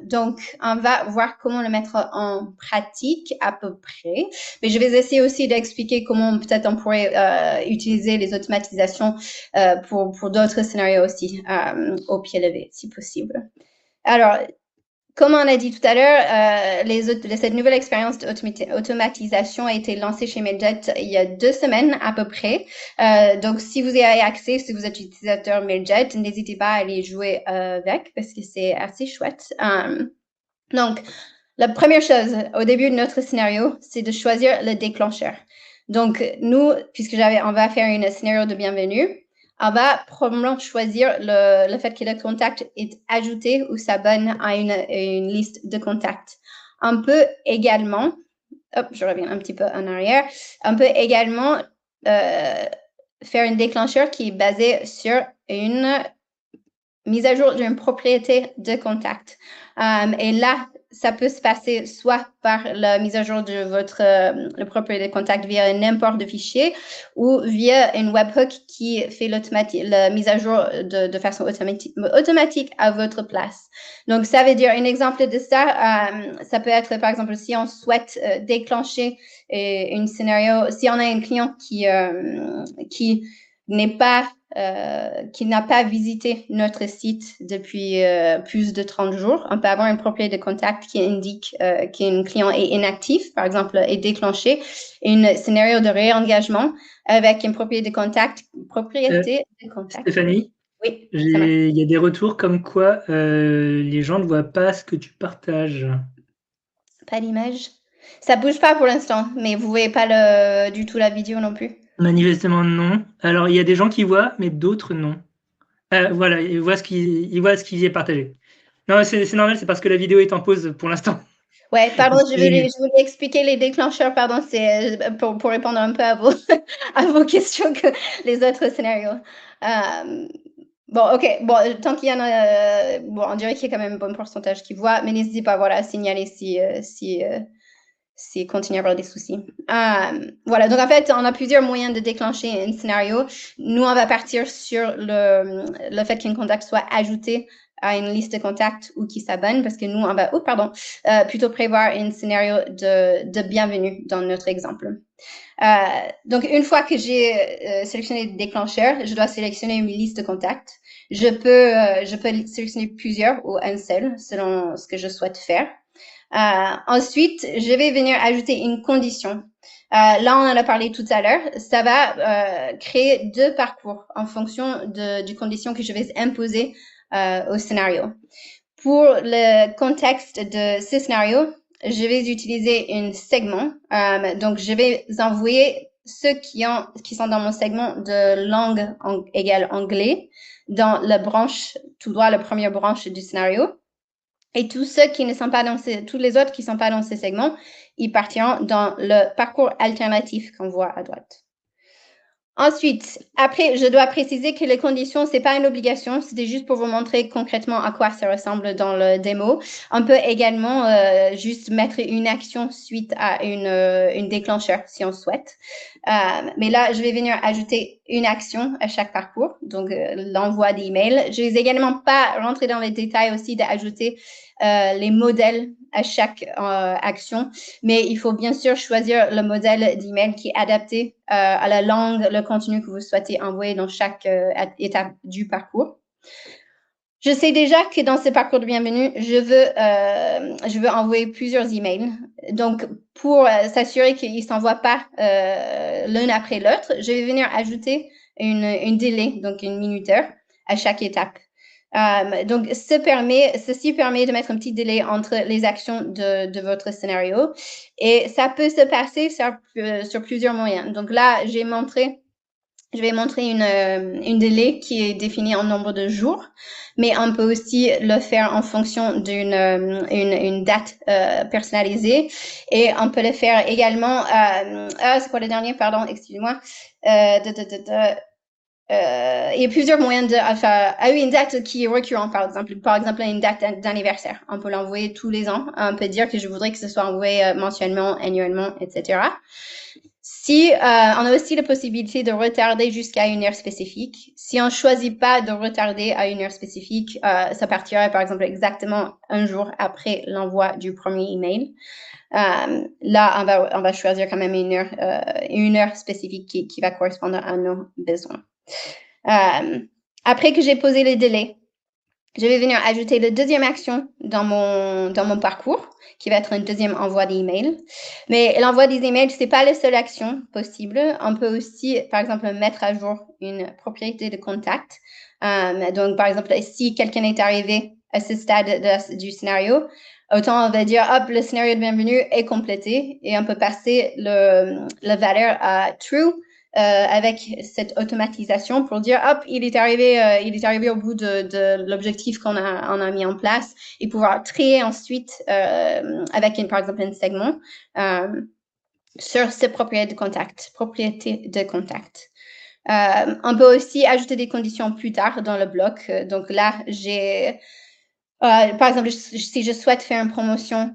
Donc, on va voir comment le mettre en pratique à peu près. Mais je vais essayer aussi d'expliquer comment peut-être on pourrait utiliser les automatisations pour d'autres scénarios aussi au pied levé, si possible. Alors, comme on a dit tout à l'heure, cette nouvelle expérience d'automatisation a été lancée chez Mailjet il y a 2 semaines à peu près. Donc, si vous avez accès, si vous êtes utilisateur Mailjet, n'hésitez pas à aller jouer avec parce que c'est assez chouette. Donc, la première chose au début de notre scénario, c'est de choisir le déclencheur. Donc, nous, puisque on va faire un scénario de bienvenue, on va probablement choisir le fait que le contact est ajouté ou s'abonne à une liste de contacts. On peut également, je reviens un petit peu en arrière, on peut également faire un déclencheur qui est basé sur une mise à jour d'une propriété de contact. Et là, ça peut se passer soit par la mise à jour de votre propriété de contact via un import de fichier ou via une webhook qui fait la mise à jour de façon automatique à votre place. Donc, ça veut dire un exemple de ça. Ça peut être, par exemple, si on souhaite déclencher un scénario, si on a un client qui qui n'a pas visité notre site depuis plus de 30 jours. On peut avoir un propriété de contact qui indique qu'un client est inactif, par exemple, est déclenché, un scénario de réengagement avec une propriété de contact. Stéphanie, oui, il y a des retours comme quoi les gens ne voient pas ce que tu partages. Pas d'image. Ça bouge pas pour l'instant, mais vous voyez pas du tout la vidéo non plus. Manifestement non. Alors il y a des gens qui voient, mais d'autres non. Voilà, ils voient ce qui est partagé. Non, c'est normal, c'est parce que la vidéo est en pause pour l'instant. Ouais, pardon, je voulais expliquer les déclencheurs, pardon, c'est pour répondre un peu à vos questions que les autres scénarios. Bon, OK, bon, tant qu'il y en a, bon, on dirait qu'il y a quand même un bon pourcentage qui voit, mais n'hésitez pas, voilà, à signaler si continue à avoir des soucis. Voilà, donc en fait, on a plusieurs moyens de déclencher un scénario. Nous, on va partir sur le fait qu'un contact soit ajouté à une liste de contacts ou qui s'abonne, parce que nous, on va plutôt prévoir un scénario de bienvenue dans notre exemple. Donc, une fois que j'ai sélectionné le déclencheur, je dois sélectionner une liste de contacts. Je peux sélectionner plusieurs ou un seul, selon ce que je souhaite faire. Ensuite, je vais venir ajouter une condition. Là, on en a parlé tout à l'heure. Ça va créer 2 parcours en fonction du condition que je vais imposer au scénario. Pour le contexte de ce scénario, je vais utiliser un segment. Donc, je vais envoyer ceux qui sont dans mon segment de langue égale anglais dans la branche, tout droit, la première branche du scénario. Et tous ceux qui ne sont pas tous les autres qui ne sont pas dans ces segments, ils partiront dans le parcours alternatif qu'on voit à droite. Ensuite, après, je dois préciser que les conditions, c'est pas une obligation, c'était juste pour vous montrer concrètement à quoi ça ressemble dans le démo. On peut également juste mettre une action suite à une déclencheur si on souhaite. Mais là, je vais venir ajouter une action à chaque parcours, donc l'envoi d'email. Je vais également pas rentrer dans les détails aussi d'ajouter les modèles à chaque action, mais il faut bien sûr choisir le modèle d'email qui est adapté à la langue, le contenu que vous souhaitez envoyer dans chaque étape du parcours. Je sais déjà que dans ce parcours de bienvenue, je veux envoyer plusieurs emails. Donc, pour s'assurer qu'ils ne s'envoient pas l'un après l'autre, je vais venir ajouter une délai, donc une minuteur, à chaque étape. Donc, ceci permet de mettre un petit délai entre les actions de votre scénario. Et ça peut se passer sur plusieurs moyens. Donc là, je vais montrer une délai qui est définie en nombre de jours, mais on peut aussi le faire en fonction une date personnalisée, et on peut le faire également. C'est quoi le dernier? Pardon, excusez-moi. Il y a plusieurs moyens une date qui est récurrente, par exemple une date d'anniversaire. On peut l'envoyer tous les ans. On peut dire que je voudrais que ce soit envoyé mensuellement, annuellement, etc. Si on a aussi la possibilité de retarder jusqu'à une heure spécifique. Si on choisit pas de retarder à une heure spécifique, ça partirait par exemple exactement un jour après l'envoi du premier email. Là, on va choisir quand même une heure spécifique qui va correspondre à nos besoins. Après que j'ai posé les délais, je vais venir ajouter la deuxième action dans mon parcours, qui va être un deuxième envoi d'email. Mais l'envoi des emails, c'est pas la seule action possible. On peut aussi, par exemple, mettre à jour une propriété de contact. Donc, par exemple, si quelqu'un est arrivé à ce stade du scénario, autant on va dire, hop, le scénario de bienvenue est complété, et on peut passer la valeur à true avec cette automatisation pour dire, hop, il est arrivé au bout de l'objectif qu'on a mis en place, et pouvoir trier ensuite avec par exemple un segment sur ces propriétés de contact. On peut aussi ajouter des conditions plus tard dans le bloc. Donc là, par exemple, si je souhaite faire une promotion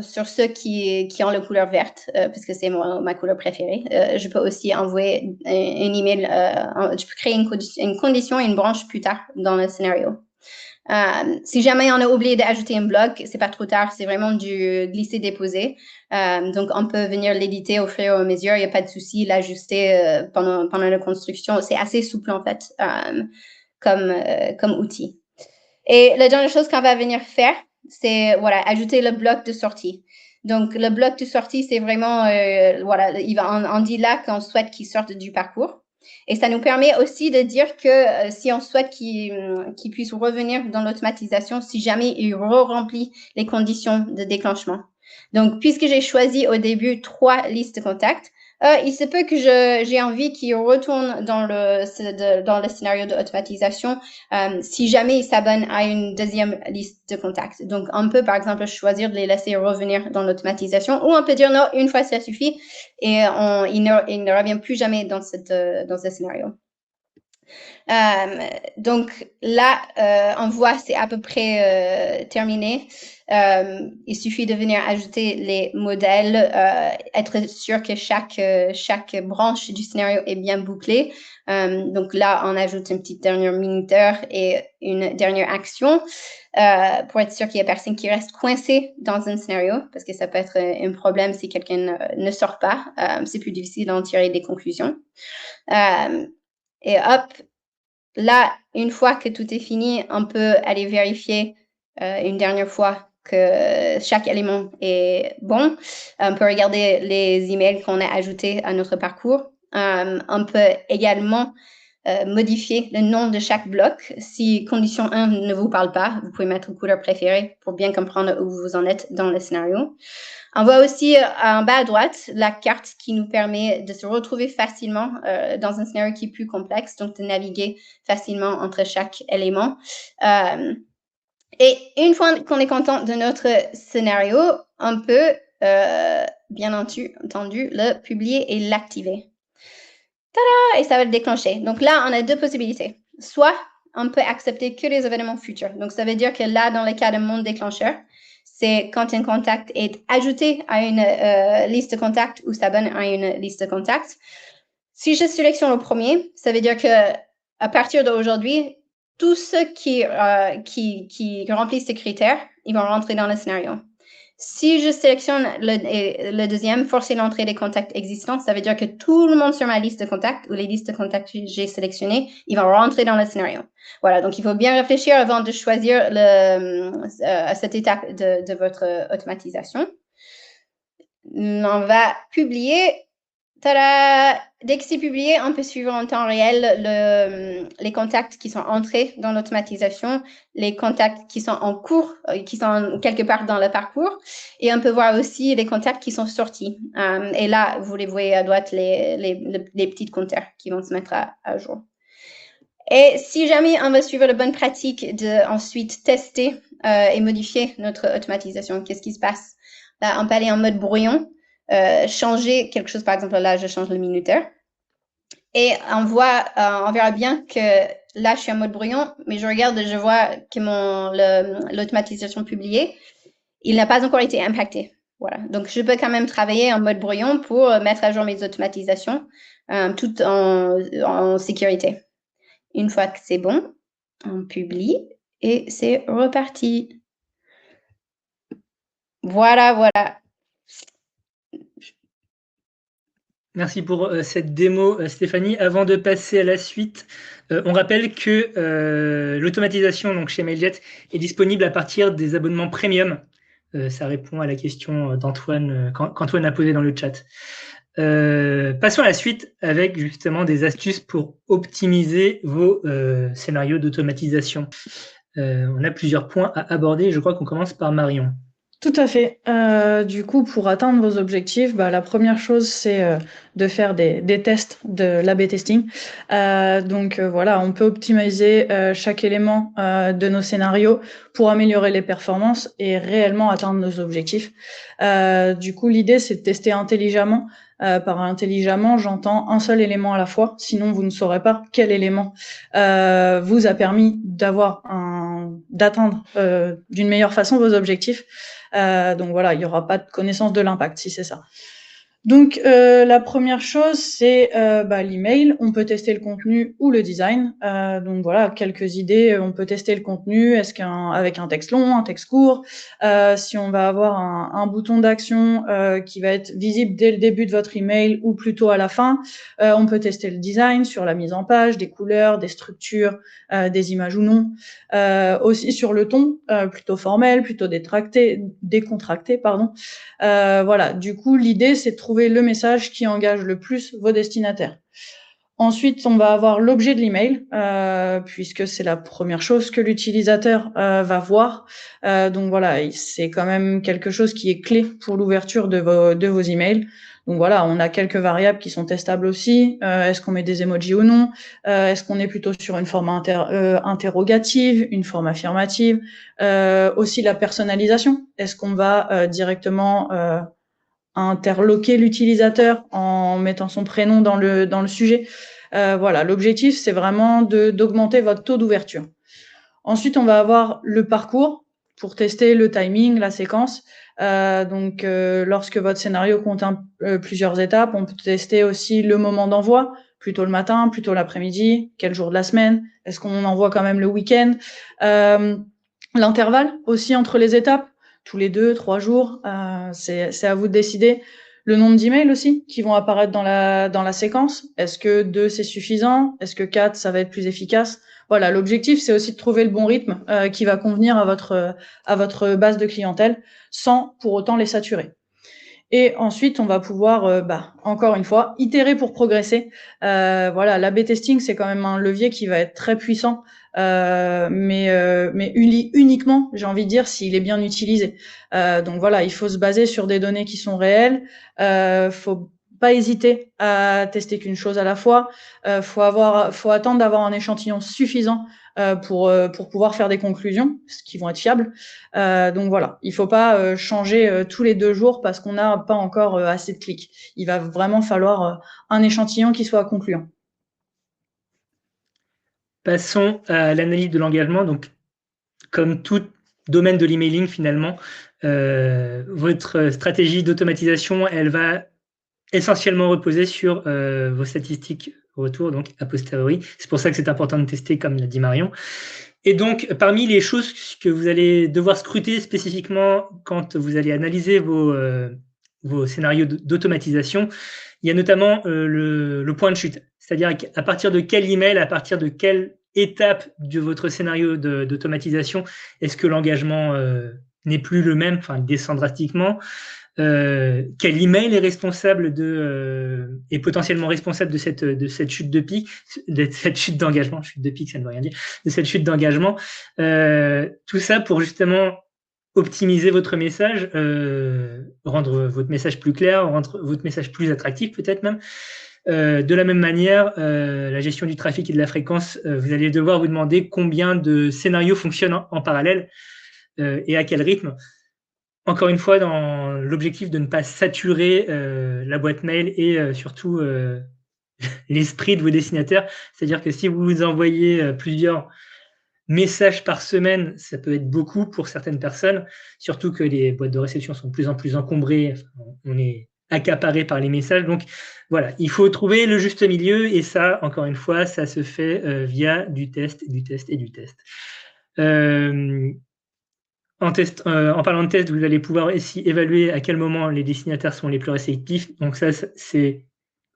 sur ceux qui ont la couleur verte, parce que c'est ma couleur préférée, je peux aussi envoyer un email, je peux créer une condition et une branche plus tard dans le scénario. Si jamais on a oublié d'ajouter un bloc, c'est pas trop tard, c'est vraiment du glisser-déposer. Donc, on peut venir l'éditer au fur et à mesure, il n'y a pas de souci, l'ajuster pendant la construction. C'est assez souple, en fait, comme outil. Et la dernière chose qu'on va venir faire, c'est ajouter le bloc de sortie. Donc, le bloc de sortie, c'est vraiment, on dit là qu'on souhaite qu'il sorte du parcours. Et ça nous permet aussi de dire que si on souhaite qu'il puisse revenir dans l'automatisation, si jamais il remplit les conditions de déclenchement. Donc, puisque j'ai choisi au début 3 listes de contacts, il se peut que j'ai envie qu'il retourne dans le scénario d'automatisation si jamais il s'abonne à une deuxième liste de contacts. Donc, on peut, par exemple, choisir de les laisser revenir dans l'automatisation, ou on peut dire non, une fois ça suffit, et il ne revient plus jamais dans ce scénario. Donc là, on voit c'est à peu près terminé. Il suffit de venir ajouter les modèles, être sûr que chaque branche du scénario est bien bouclée. Donc là, on ajoute une petite dernière minuteur et une dernière action pour être sûr qu'il n'y a personne qui reste coincé dans un scénario, parce que ça peut être un problème si quelqu'un ne sort pas. C'est plus difficile d'en tirer des conclusions. Et hop, là, une fois que tout est fini, on peut aller vérifier une dernière fois que chaque élément est bon. On peut regarder les emails qu'on a ajoutés à notre parcours. On peut également modifier le nom de chaque bloc. Si condition 1 ne vous parle pas, vous pouvez mettre couleur préférée pour bien comprendre où vous en êtes dans le scénario. On voit aussi en bas à droite la carte qui nous permet de se retrouver facilement dans un scénario qui est plus complexe, donc de naviguer facilement entre chaque élément. Et une fois qu'on est content de notre scénario, on peut bien entendu le publier et l'activer. Tada! Et ça va le déclencher. Donc là, on a 2 possibilités. Soit on peut accepter que les événements futurs. Donc ça veut dire que là, dans le cas de mon déclencheur, c'est quand un contact est ajouté à une liste de contacts ou s'abonne à une liste de contacts. Si je sélectionne le premier, ça veut dire que à partir d'aujourd'hui, tous ceux qui remplissent ces critères, ils vont rentrer dans le scénario. Si je sélectionne le deuxième, forcer l'entrée des contacts existants, ça veut dire que tout le monde sur ma liste de contacts ou les listes de contacts que j'ai sélectionnées, ils vont rentrer dans le scénario. Voilà, donc il faut bien réfléchir avant de choisir cette étape de votre automatisation. On va publier. Tada! Dès que c'est publié, on peut suivre en temps réel les contacts qui sont entrés dans l'automatisation, les contacts qui sont en cours, qui sont quelque part dans le parcours, et on peut voir aussi les contacts qui sont sortis. Et là, vous les voyez à droite, les petits compteurs qui vont se mettre à jour. Et si jamais on va suivre la bonne pratique de ensuite tester et modifier notre automatisation, qu'est-ce qui se passe? Là, on peut aller en mode brouillon. Changer quelque chose, par exemple, là, je change le minuteur. Et on verra bien que là, je suis en mode brouillon, mais je vois que l'automatisation publiée, il n'a pas encore été impacté. Voilà. Donc, je peux quand même travailler en mode brouillon pour mettre à jour mes automatisations tout en sécurité. Une fois que c'est bon, on publie et c'est reparti. Voilà. Merci pour cette démo, Stéphanie. Avant de passer à la suite, on rappelle que l'automatisation donc chez Mailjet est disponible à partir des abonnements premium. Ça répond à la question d'Antoine qu'Antoine a posée dans le chat. Passons à la suite avec justement des astuces pour optimiser vos scénarios d'automatisation. On a plusieurs points à aborder. Je crois qu'on commence par Marion. Tout à fait. Du coup, pour atteindre vos objectifs, la première chose, c'est de faire des tests de l'A/B testing. Donc voilà, on peut optimiser chaque élément de nos scénarios pour améliorer les performances et réellement atteindre nos objectifs. Du coup, l'idée, c'est de tester intelligemment. Par intelligemment, j'entends un seul élément à la fois, sinon vous ne saurez pas quel élément vous a permis d'atteindre d'une meilleure façon vos objectifs. Donc voilà, il n'y aura pas de connaissance de l'impact si c'est ça. Donc la première chose, c'est l'email. On peut tester le contenu ou le design. Donc voilà, quelques idées. On peut tester le contenu. Est-ce avec un texte long, un texte court, si on va avoir un bouton d'action qui va être visible dès le début de votre email ou plutôt à la fin. On peut tester le design sur la mise en page, des couleurs, des structures, des images ou non. Aussi sur le ton, plutôt formel, plutôt décontracté, pardon. Voilà, du coup, l'idée, c'est de trouver le message qui engage le plus vos destinataires. Ensuite, on va avoir l'objet de l'email, puisque c'est la première chose que l'utilisateur va voir. Donc voilà, c'est quand même quelque chose qui est clé pour l'ouverture de vos emails. Donc voilà, on a quelques variables qui sont testables aussi. Est-ce qu'on met des emojis ou non? Est-ce qu'on est plutôt sur une forme interrogative, une forme affirmative? Aussi la personnalisation. Est-ce qu'on va directement interloquer l'utilisateur en mettant son prénom dans le sujet? Voilà, l'objectif, c'est vraiment d'augmenter votre taux d'ouverture. Ensuite, on va avoir le parcours pour tester le timing, la séquence. Lorsque votre scénario contient plusieurs étapes, on peut tester aussi le moment d'envoi, plutôt le matin, plutôt l'après-midi, quel jour de la semaine, est-ce qu'on envoie quand même le week-end, l'intervalle aussi entre les étapes, tous les 2-3 jours, c'est à vous de décider. Le nombre d'emails aussi qui vont apparaître dans la séquence. Est-ce que 2 c'est suffisant? Est-ce que 4 ça va être plus efficace? Voilà, l'objectif c'est aussi de trouver le bon rythme qui va convenir à votre base de clientèle sans pour autant les saturer. Et ensuite, on va pouvoir, encore une fois, itérer pour progresser. Voilà, l'A/B testing, c'est quand même un levier qui va être très puissant, mais uniquement, j'ai envie de dire, s'il est bien utilisé. Donc voilà, il faut se baser sur des données qui sont réelles. Faut pas hésiter à tester qu'une chose à la fois. Faut attendre d'avoir un échantillon suffisant pour pouvoir faire des conclusions, qui vont être fiables. Donc voilà, il faut pas changer tous les 2 jours parce qu'on n'a pas encore assez de clics. Il va vraiment falloir un échantillon qui soit concluant. Passons à l'analyse de l'engagement. Donc, comme tout domaine de l'emailing, finalement, votre stratégie d'automatisation, elle va essentiellement reposer sur vos statistiques retour, donc a posteriori. C'est pour ça que c'est important de tester, comme l'a dit Marion. Et donc, parmi les choses que vous allez devoir scruter spécifiquement quand vous allez analyser vos scénarios d'automatisation, il y a notamment le point de chute. C'est-à-dire à partir de quel email, à partir de quelle étape de votre scénario d'automatisation est-ce que l'engagement n'est plus le même, enfin descend drastiquement. Quel email est responsable est potentiellement responsable de cette chute de pic, de cette chute d'engagement, chute de pic, ça ne veut rien dire, de cette chute d'engagement. Tout ça pour justement optimiser votre message, rendre votre message plus clair, rendre votre message plus attractif peut-être même. De la même manière, la gestion du trafic et de la fréquence, vous allez devoir vous demander combien de scénarios fonctionnent en parallèle et à quel rythme. Encore une fois, dans l'objectif de ne pas saturer la boîte mail et surtout l'esprit de vos destinataires. C'est-à-dire que si vous envoyez plusieurs messages par semaine, ça peut être beaucoup pour certaines personnes, surtout que les boîtes de réception sont de plus en plus encombrées. Enfin, on est accaparé par les messages. Donc voilà, il faut trouver le juste milieu et ça, encore une fois, ça se fait via du test, du test et du test. En parlant de test, vous allez pouvoir aussi évaluer à quel moment les destinataires sont les plus réceptifs. Donc ça, c'est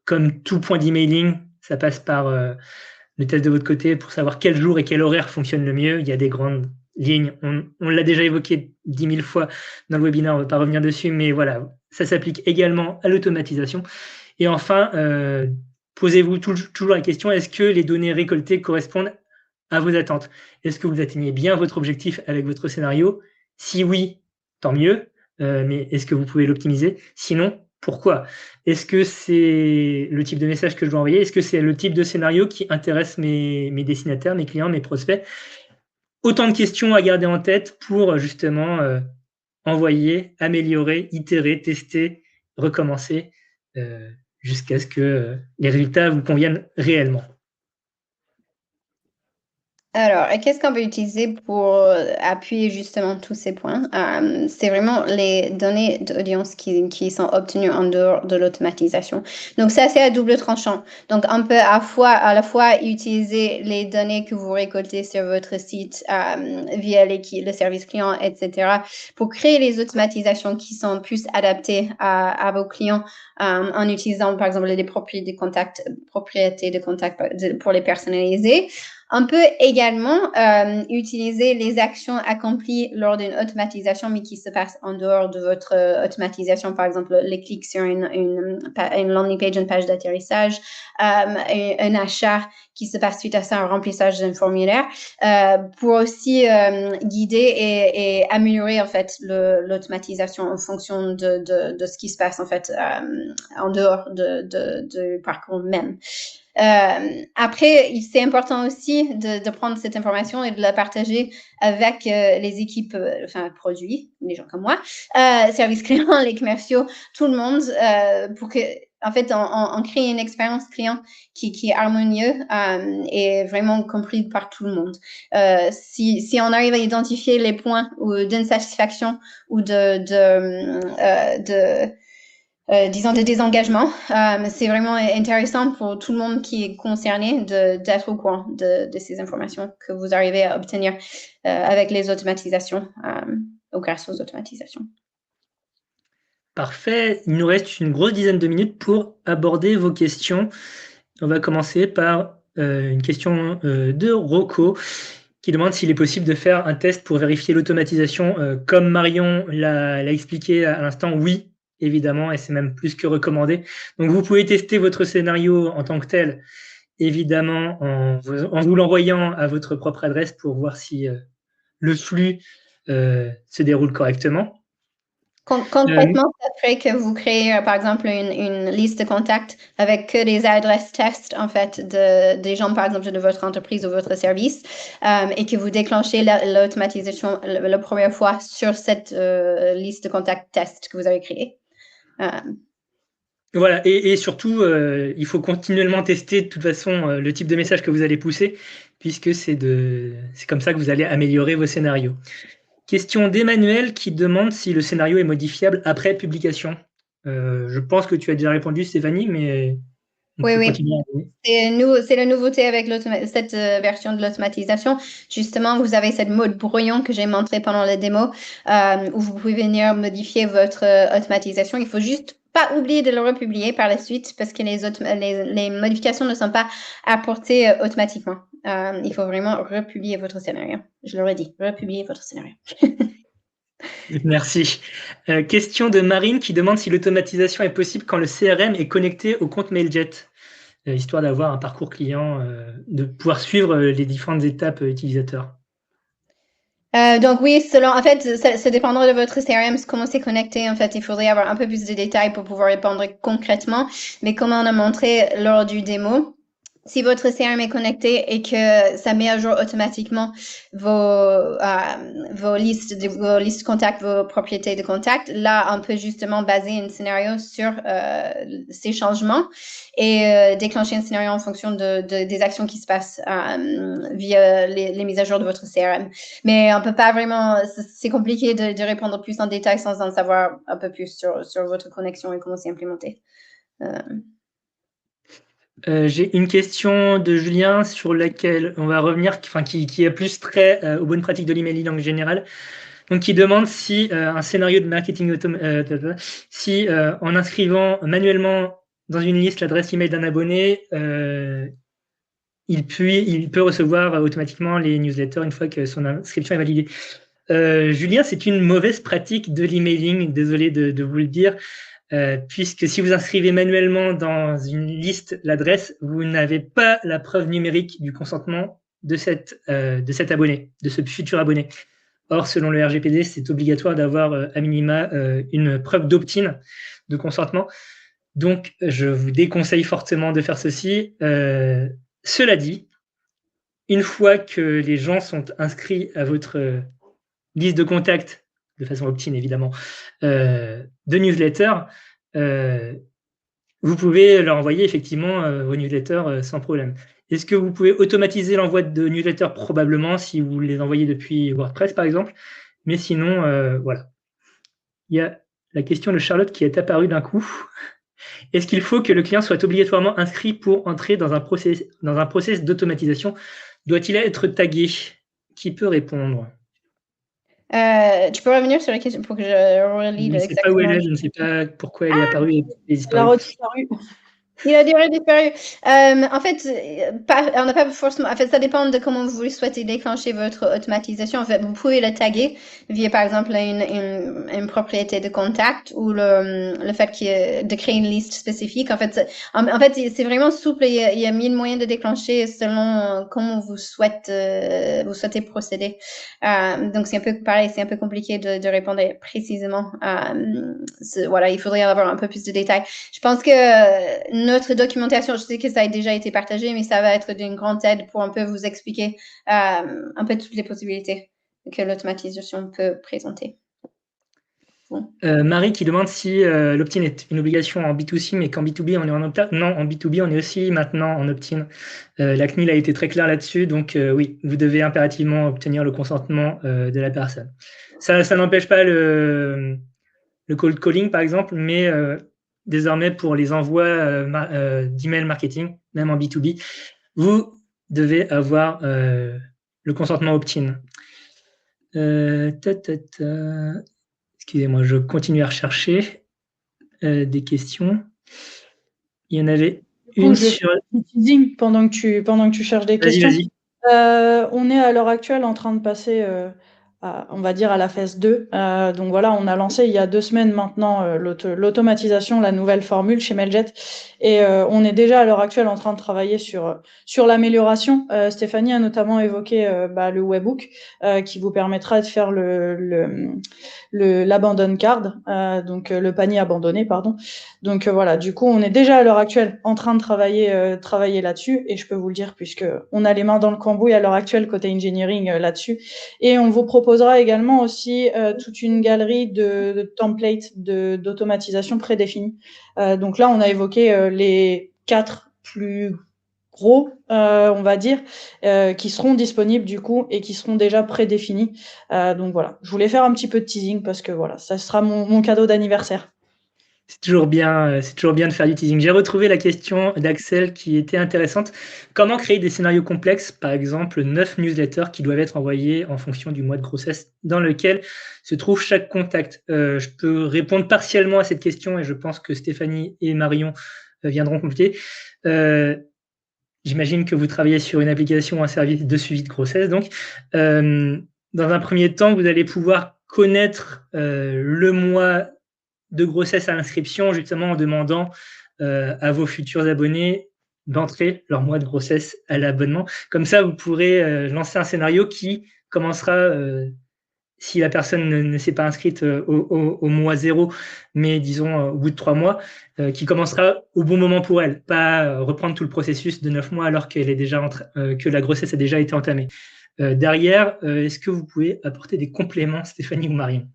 comme tout point d'emailing, ça passe par le test de votre côté pour savoir quel jour et quel horaire fonctionne le mieux. Il y a des grandes lignes. On l'a déjà évoqué 10 000 fois dans le webinaire, on ne va pas revenir dessus, mais voilà, ça s'applique également à l'automatisation. Et enfin, posez-vous toujours la question, est-ce que les données récoltées correspondent à vos attentes? Est-ce que vous atteignez bien votre objectif avec votre scénario? Si oui, tant mieux, mais est-ce que vous pouvez l'optimiser? Sinon, pourquoi? Est-ce que c'est le type de message que je dois envoyer? Est-ce que c'est le type de scénario qui intéresse mes destinataires, mes clients, mes prospects? Autant de questions à garder en tête pour justement envoyer, améliorer, itérer, tester, recommencer jusqu'à ce que les résultats vous conviennent réellement. Alors, qu'est-ce qu'on peut utiliser pour appuyer justement tous ces points? C'est vraiment les données d'audience qui sont obtenues en dehors de l'automatisation. Donc, ça, c'est à double tranchant. Donc, on peut à la fois utiliser les données que vous récoltez sur votre site via le service client, etc., pour créer les automatisations qui sont plus adaptées à vos clients en utilisant, par exemple, les propriétés de contact pour les personnaliser. On peut également utiliser les actions accomplies lors d'une automatisation, mais qui se passent en dehors de votre automatisation. Par exemple, les clics sur une landing page, une page d'atterrissage, un achat qui se passe suite à ça, un remplissage d'un formulaire, pour aussi guider et améliorer en fait l'automatisation en fonction de ce qui se passe en fait en dehors du parcours même. Après, c'est important aussi de prendre cette information et de la partager avec les équipes, produits, les gens comme moi, service client, les commerciaux, tout le monde, pour que, en fait, on crée une expérience client qui est harmonieuse et vraiment comprise par tout le monde. Si on arrive à identifier les points d'insatisfaction ou disons de désengagement, c'est vraiment intéressant pour tout le monde qui est concerné d'être au courant de ces informations que vous arrivez à obtenir avec les automatisations ou grâce aux automatisations. Parfait. Il nous reste une grosse dizaine de minutes pour aborder vos questions. On va commencer par une question de Rocco qui demande s'il est possible de faire un test pour vérifier l'automatisation. Comme Marion l'a expliqué à l'instant, oui, évidemment, et c'est même plus que recommandé. Donc, vous pouvez tester votre scénario en tant que tel, évidemment, en vous l'envoyant à votre propre adresse pour voir si le flux se déroule correctement. Concrètement, ça ferait que vous créez, par exemple, une liste de contacts avec que des adresses test, en fait, des gens, par exemple, de votre entreprise ou votre service, et que vous déclenchez l'automatisation la première fois sur cette liste de contacts test que vous avez créée. Voilà, et surtout, il faut continuellement tester de toute façon le type de message que vous allez pousser, puisque c'est comme ça que vous allez améliorer vos scénarios. Question d'Emmanuel qui demande si le scénario est modifiable après publication. Je pense que tu as déjà répondu, Stéphanie, mais On Oui, peut oui. continuer à donner. C'est la nouveauté avec cette version de l'automatisation. Justement, vous avez cette mode brouillon que j'ai montré pendant la démo, où vous pouvez venir modifier votre automatisation. Il faut juste pas oublier de le republier par la suite parce que les modifications ne sont pas apportées automatiquement. Il faut vraiment republier votre scénario. Je l'aurais dit, republier votre scénario. Merci. Question de Marine qui demande si l'automatisation est possible quand le CRM est connecté au compte Mailjet, histoire d'avoir un parcours client, de pouvoir suivre les différentes étapes utilisateurs. Donc oui, en fait, ça dépendra de votre CRM, comment c'est connecté. En fait, il faudrait avoir un peu plus de détails pour pouvoir répondre concrètement. Mais comme on a montré lors du démo, si votre CRM est connecté et que ça met à jour automatiquement vos listes de contacts, vos propriétés de contacts, là, on peut justement baser un scénario sur ces changements et déclencher un scénario en fonction des actions qui se passent via les mises à jour de votre CRM. Mais on peut pas vraiment, c'est compliqué de répondre plus en détail sans en savoir un peu plus sur votre connexion et comment c'est implémenté. J'ai une question de Julien sur laquelle on va revenir, qui est plus trait aux bonnes pratiques de l'emailing en général. Donc, qui demande si un scénario de marketing si en inscrivant manuellement dans une liste l'adresse email d'un abonné, il peut recevoir automatiquement les newsletters une fois que son inscription est validée. Julien, c'est une mauvaise pratique de l'emailing, désolé de vous le dire. Puisque si vous inscrivez manuellement dans une liste l'adresse, vous n'avez pas la preuve numérique du consentement de cet abonné, de ce futur abonné. Or, selon le RGPD, c'est obligatoire d'avoir à minima une preuve d'opt-in, de consentement. Donc, je vous déconseille fortement de faire ceci. Cela dit, une fois que les gens sont inscrits à votre liste de contacts, de façon opt-in évidemment, de newsletter, vous pouvez leur envoyer effectivement vos newsletters sans problème. Est-ce que vous pouvez automatiser l'envoi de newsletters? Probablement, si vous les envoyez depuis WordPress par exemple. Mais sinon, voilà. Il y a la question de Charlotte qui est apparue d'un coup. Est-ce qu'il faut que le client soit obligatoirement inscrit pour entrer dans un process d'automatisation? Doit-il être tagué? Qui peut répondre? Tu peux revenir sur la question pour que je relis Je ne sais pas où elle est, je ne sais pas pourquoi elle est apparue et disparue. Elle a redisparu. Il a disparu. En fait, on n'a pas forcément. En fait, ça dépend de comment vous souhaitez déclencher votre automatisation. En fait, vous pouvez le taguer via, par exemple, une propriété de contact ou le fait de créer une liste spécifique. En fait, c'est vraiment souple. Il y a 1000 moyens de déclencher selon comment vous souhaitez procéder. Donc, c'est un peu pareil. C'est un peu compliqué de répondre précisément. Voilà, il faudrait avoir un peu plus de détails. Je pense que notre documentation, je sais que ça a déjà été partagé, mais ça va être d'une grande aide pour un peu vous expliquer un peu toutes les possibilités que l'automatisation peut présenter. Bon. Marie qui demande si l'opt-in est une obligation en B2C, mais qu'en B2B, on est en opt-in. Non, en B2B, on est aussi maintenant en opt-in. La CNIL a été très claire là-dessus, donc oui, vous devez impérativement obtenir le consentement de la personne. Ça n'empêche pas le cold calling, par exemple, mais désormais, pour les envois d'email marketing, même en B2B, vous devez avoir le consentement opt-in. Excusez-moi, je continue à rechercher des questions. Il y en avait une sur... Teasing pendant que tu cherches des questions. Vas-y. On est à l'heure actuelle en train de passer on va dire à la phase 2. Donc voilà, on a lancé il y a 2 semaines maintenant l'automatisation, la nouvelle formule chez Mailjet. Et on est déjà à l'heure actuelle en train de travailler sur l'amélioration. Stéphanie a notamment évoqué le webhook qui vous permettra de faire l'abandon card, donc le panier abandonné, pardon. Donc voilà, du coup, on est déjà à l'heure actuelle en train de travailler là-dessus, et je peux vous le dire puisque on a les mains dans le cambouis à l'heure actuelle côté engineering là-dessus. Et on vous proposera également aussi toute une galerie de templates d'automatisation prédéfinis. Donc là, on a évoqué les 4 plus gros, on va dire, qui seront disponibles du coup et qui seront déjà prédéfinis. Donc voilà, je voulais faire un petit peu de teasing parce que voilà, ça sera mon cadeau d'anniversaire. C'est toujours bien de faire du teasing. J'ai retrouvé la question d'Axel qui était intéressante. Comment créer des scénarios complexes, par exemple 9 newsletters qui doivent être envoyés en fonction du mois de grossesse dans lequel se trouve chaque contact? Je peux répondre partiellement à cette question et je pense que Stéphanie et Marion viendront compléter. J'imagine que vous travaillez sur une application ou un service de suivi de grossesse. Donc, dans un premier temps, vous allez pouvoir connaître le mois de grossesse à l'inscription, justement en demandant à vos futurs abonnés d'entrer leur mois de grossesse à l'abonnement. Comme ça, vous pourrez lancer un scénario qui commencera, si la personne ne s'est pas inscrite au mois 0, mais disons au bout de 3 mois, qui commencera au bon moment pour elle, pas reprendre tout le processus de 9 mois alors qu'elle est déjà que la grossesse a déjà été entamée. Derrière, est-ce que vous pouvez apporter des compléments, Stéphanie ou Marion?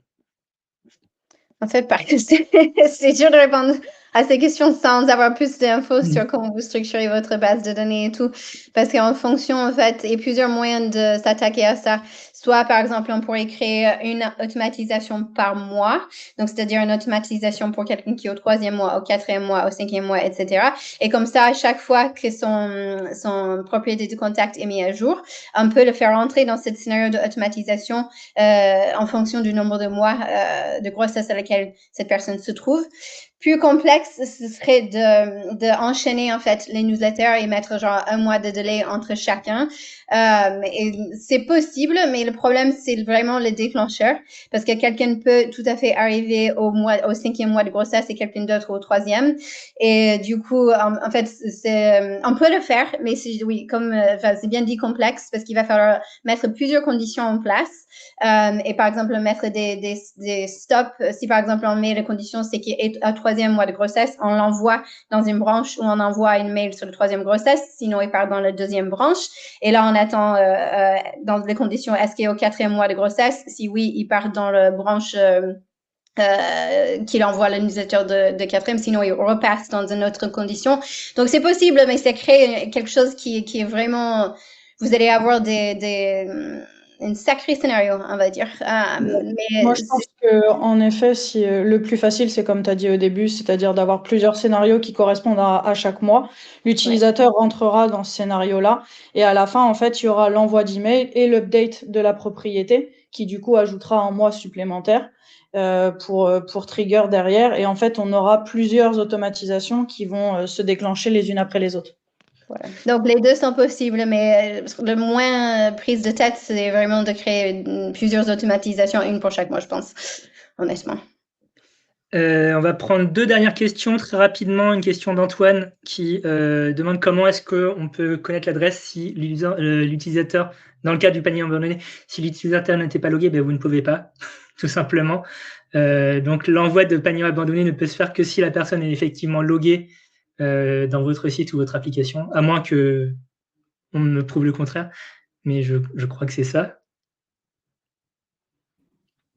En fait, parce que c'est dur de répondre à ces questions sans avoir plus d'infos sur comment vous structurez votre base de données et tout. Parce qu'en fonction, en fait, il y a plusieurs moyens de s'attaquer à ça. Soit, par exemple, on pourrait créer une automatisation par mois. Donc, c'est-à-dire une automatisation pour quelqu'un qui est au 3e mois, au 4e mois, au 5e mois, etc. Et comme ça, à chaque fois que son propriété de contact est mis à jour, on peut le faire entrer dans ce scénario d'automatisation en fonction du nombre de mois de grossesse à laquelle cette personne se trouve. Plus complexe, ce serait de enchaîner en fait les newsletters et mettre genre 1 mois de délai entre chacun. Et c'est possible, mais le problème c'est vraiment le déclencheur, parce que quelqu'un peut tout à fait arriver au 5e mois de grossesse et quelqu'un d'autre au 3e. Et du coup, en fait, on peut le faire, mais oui, c'est bien dit complexe, parce qu'il va falloir mettre plusieurs conditions en place. Et par exemple, mettre des stops. Si par exemple, on met les conditions, c'est qu'il est au 3e mois de grossesse, on l'envoie dans une branche où on envoie une mail sur le 3e grossesse, sinon il part dans la 2e branche. Et là, on attend dans les conditions, est-ce qu'il est au 4e mois de grossesse? Si oui, il part dans la branche qu'il envoie le newsletter de 4e, sinon il repasse dans une autre condition. Donc c'est possible, mais ça crée quelque chose qui est vraiment... Vous allez avoir un sacré scénario, on va dire. Mais Moi, je pense que en effet, le plus facile, c'est comme tu as dit au début, c'est-à-dire d'avoir plusieurs scénarios qui correspondent à chaque mois. L'utilisateur rentrera dans ce scénario-là et à la fin, en fait, il y aura l'envoi d'email et l'update de la propriété qui, du coup, ajoutera un mois supplémentaire pour trigger derrière. Et en fait, on aura plusieurs automatisations qui vont se déclencher les unes après les autres. Voilà. Donc, les deux sont possibles, mais le moins prise de tête, c'est vraiment de créer plusieurs automatisations, une pour chaque mois, je pense, honnêtement. On va prendre 2 dernières questions très rapidement. Une question d'Antoine qui demande comment est-ce qu'on peut connaître l'adresse si l'utilisateur, dans le cas du panier abandonné, si l'utilisateur n'était pas logué, vous ne pouvez pas, tout simplement. Donc l'envoi de panier abandonné ne peut se faire que si la personne est effectivement loguée dans votre site ou votre application, à moins que on me prouve le contraire, mais je crois que c'est ça.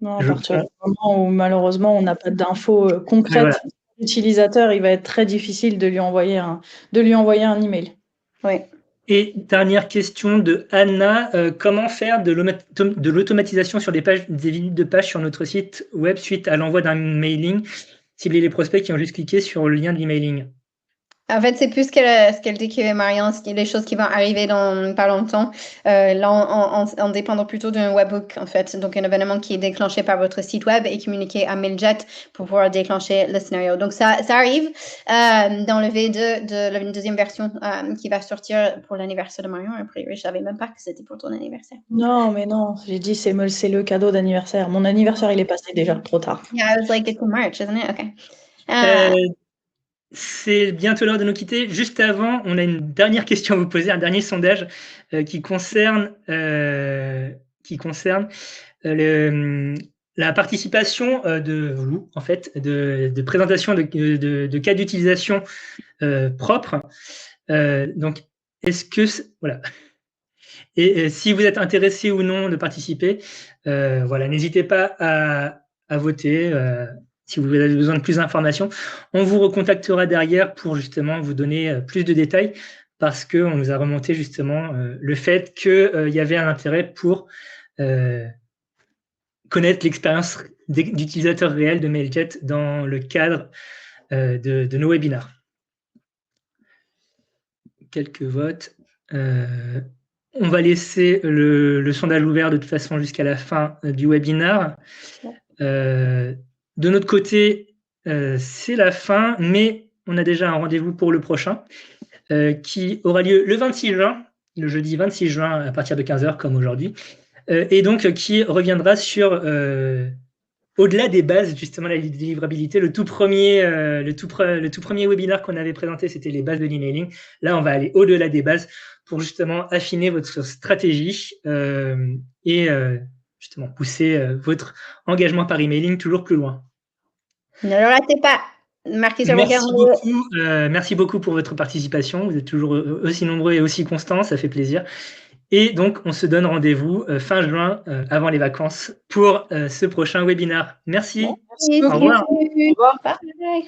Non, à partir du moment où malheureusement on n'a pas d'infos concrètes sur l'utilisateur, il va être très difficile de lui envoyer un email. Oui. Et dernière question de Anna, comment faire de l'automatisation sur des visites de pages sur notre site web suite à l'envoi d'un mailing, cibler les prospects qui ont juste cliqué sur le lien de l'emailing? En fait, c'est plus ce qu'elle décrivait, Marianne, les choses qui vont arriver dans pas longtemps. Là, on dépend plutôt d'un webhook, en fait. Donc, un événement qui est déclenché par votre site web et communiqué à Mailjet pour pouvoir déclencher le scénario. Donc, ça arrive dans le V2 de la deuxième version qui va sortir pour l'anniversaire de Marion. A priori, je savais même pas que c'était pour ton anniversaire. Non, mais non. J'ai dit, c'est le cadeau d'anniversaire. Mon anniversaire, il est passé déjà trop tard. Yeah, I was like, it's in March, isn't it? Okay. C'est bientôt l'heure de nous quitter. Juste avant, on a une dernière question à vous poser, un dernier sondage qui concerne la participation de vous, en fait, de présentation de cas d'utilisation propres. Donc, est-ce que voilà. Et si vous êtes intéressé ou non de participer, voilà, n'hésitez pas à voter. Si vous avez besoin de plus d'informations, on vous recontactera derrière pour justement vous donner plus de détails parce qu'on nous a remonté justement le fait qu'il y avait un intérêt pour connaître l'expérience d'utilisateur réel de Mailjet dans le cadre de nos webinaires. Quelques votes. On va laisser le sondage ouvert de toute façon jusqu'à la fin du webinaire. De notre côté, c'est la fin, mais on a déjà un rendez-vous pour le prochain qui aura lieu le 26 juin, le jeudi 26 juin à partir de 15h comme aujourd'hui, et donc qui reviendra sur au-delà des bases, justement, la délivrabilité. Le tout premier webinaire qu'on avait présenté, c'était les bases de l'emailing. Là, on va aller au-delà des bases pour justement affiner votre stratégie et justement pousser votre engagement par emailing toujours plus loin. Ne le ratez pas. Marquez sur vos calendriers. Merci beaucoup pour votre participation. Vous êtes toujours aussi nombreux et aussi constants, ça fait plaisir. Et donc, on se donne rendez-vous fin juin, avant les vacances, pour ce prochain webinaire. Merci. Merci. Au revoir. Au revoir. Bye.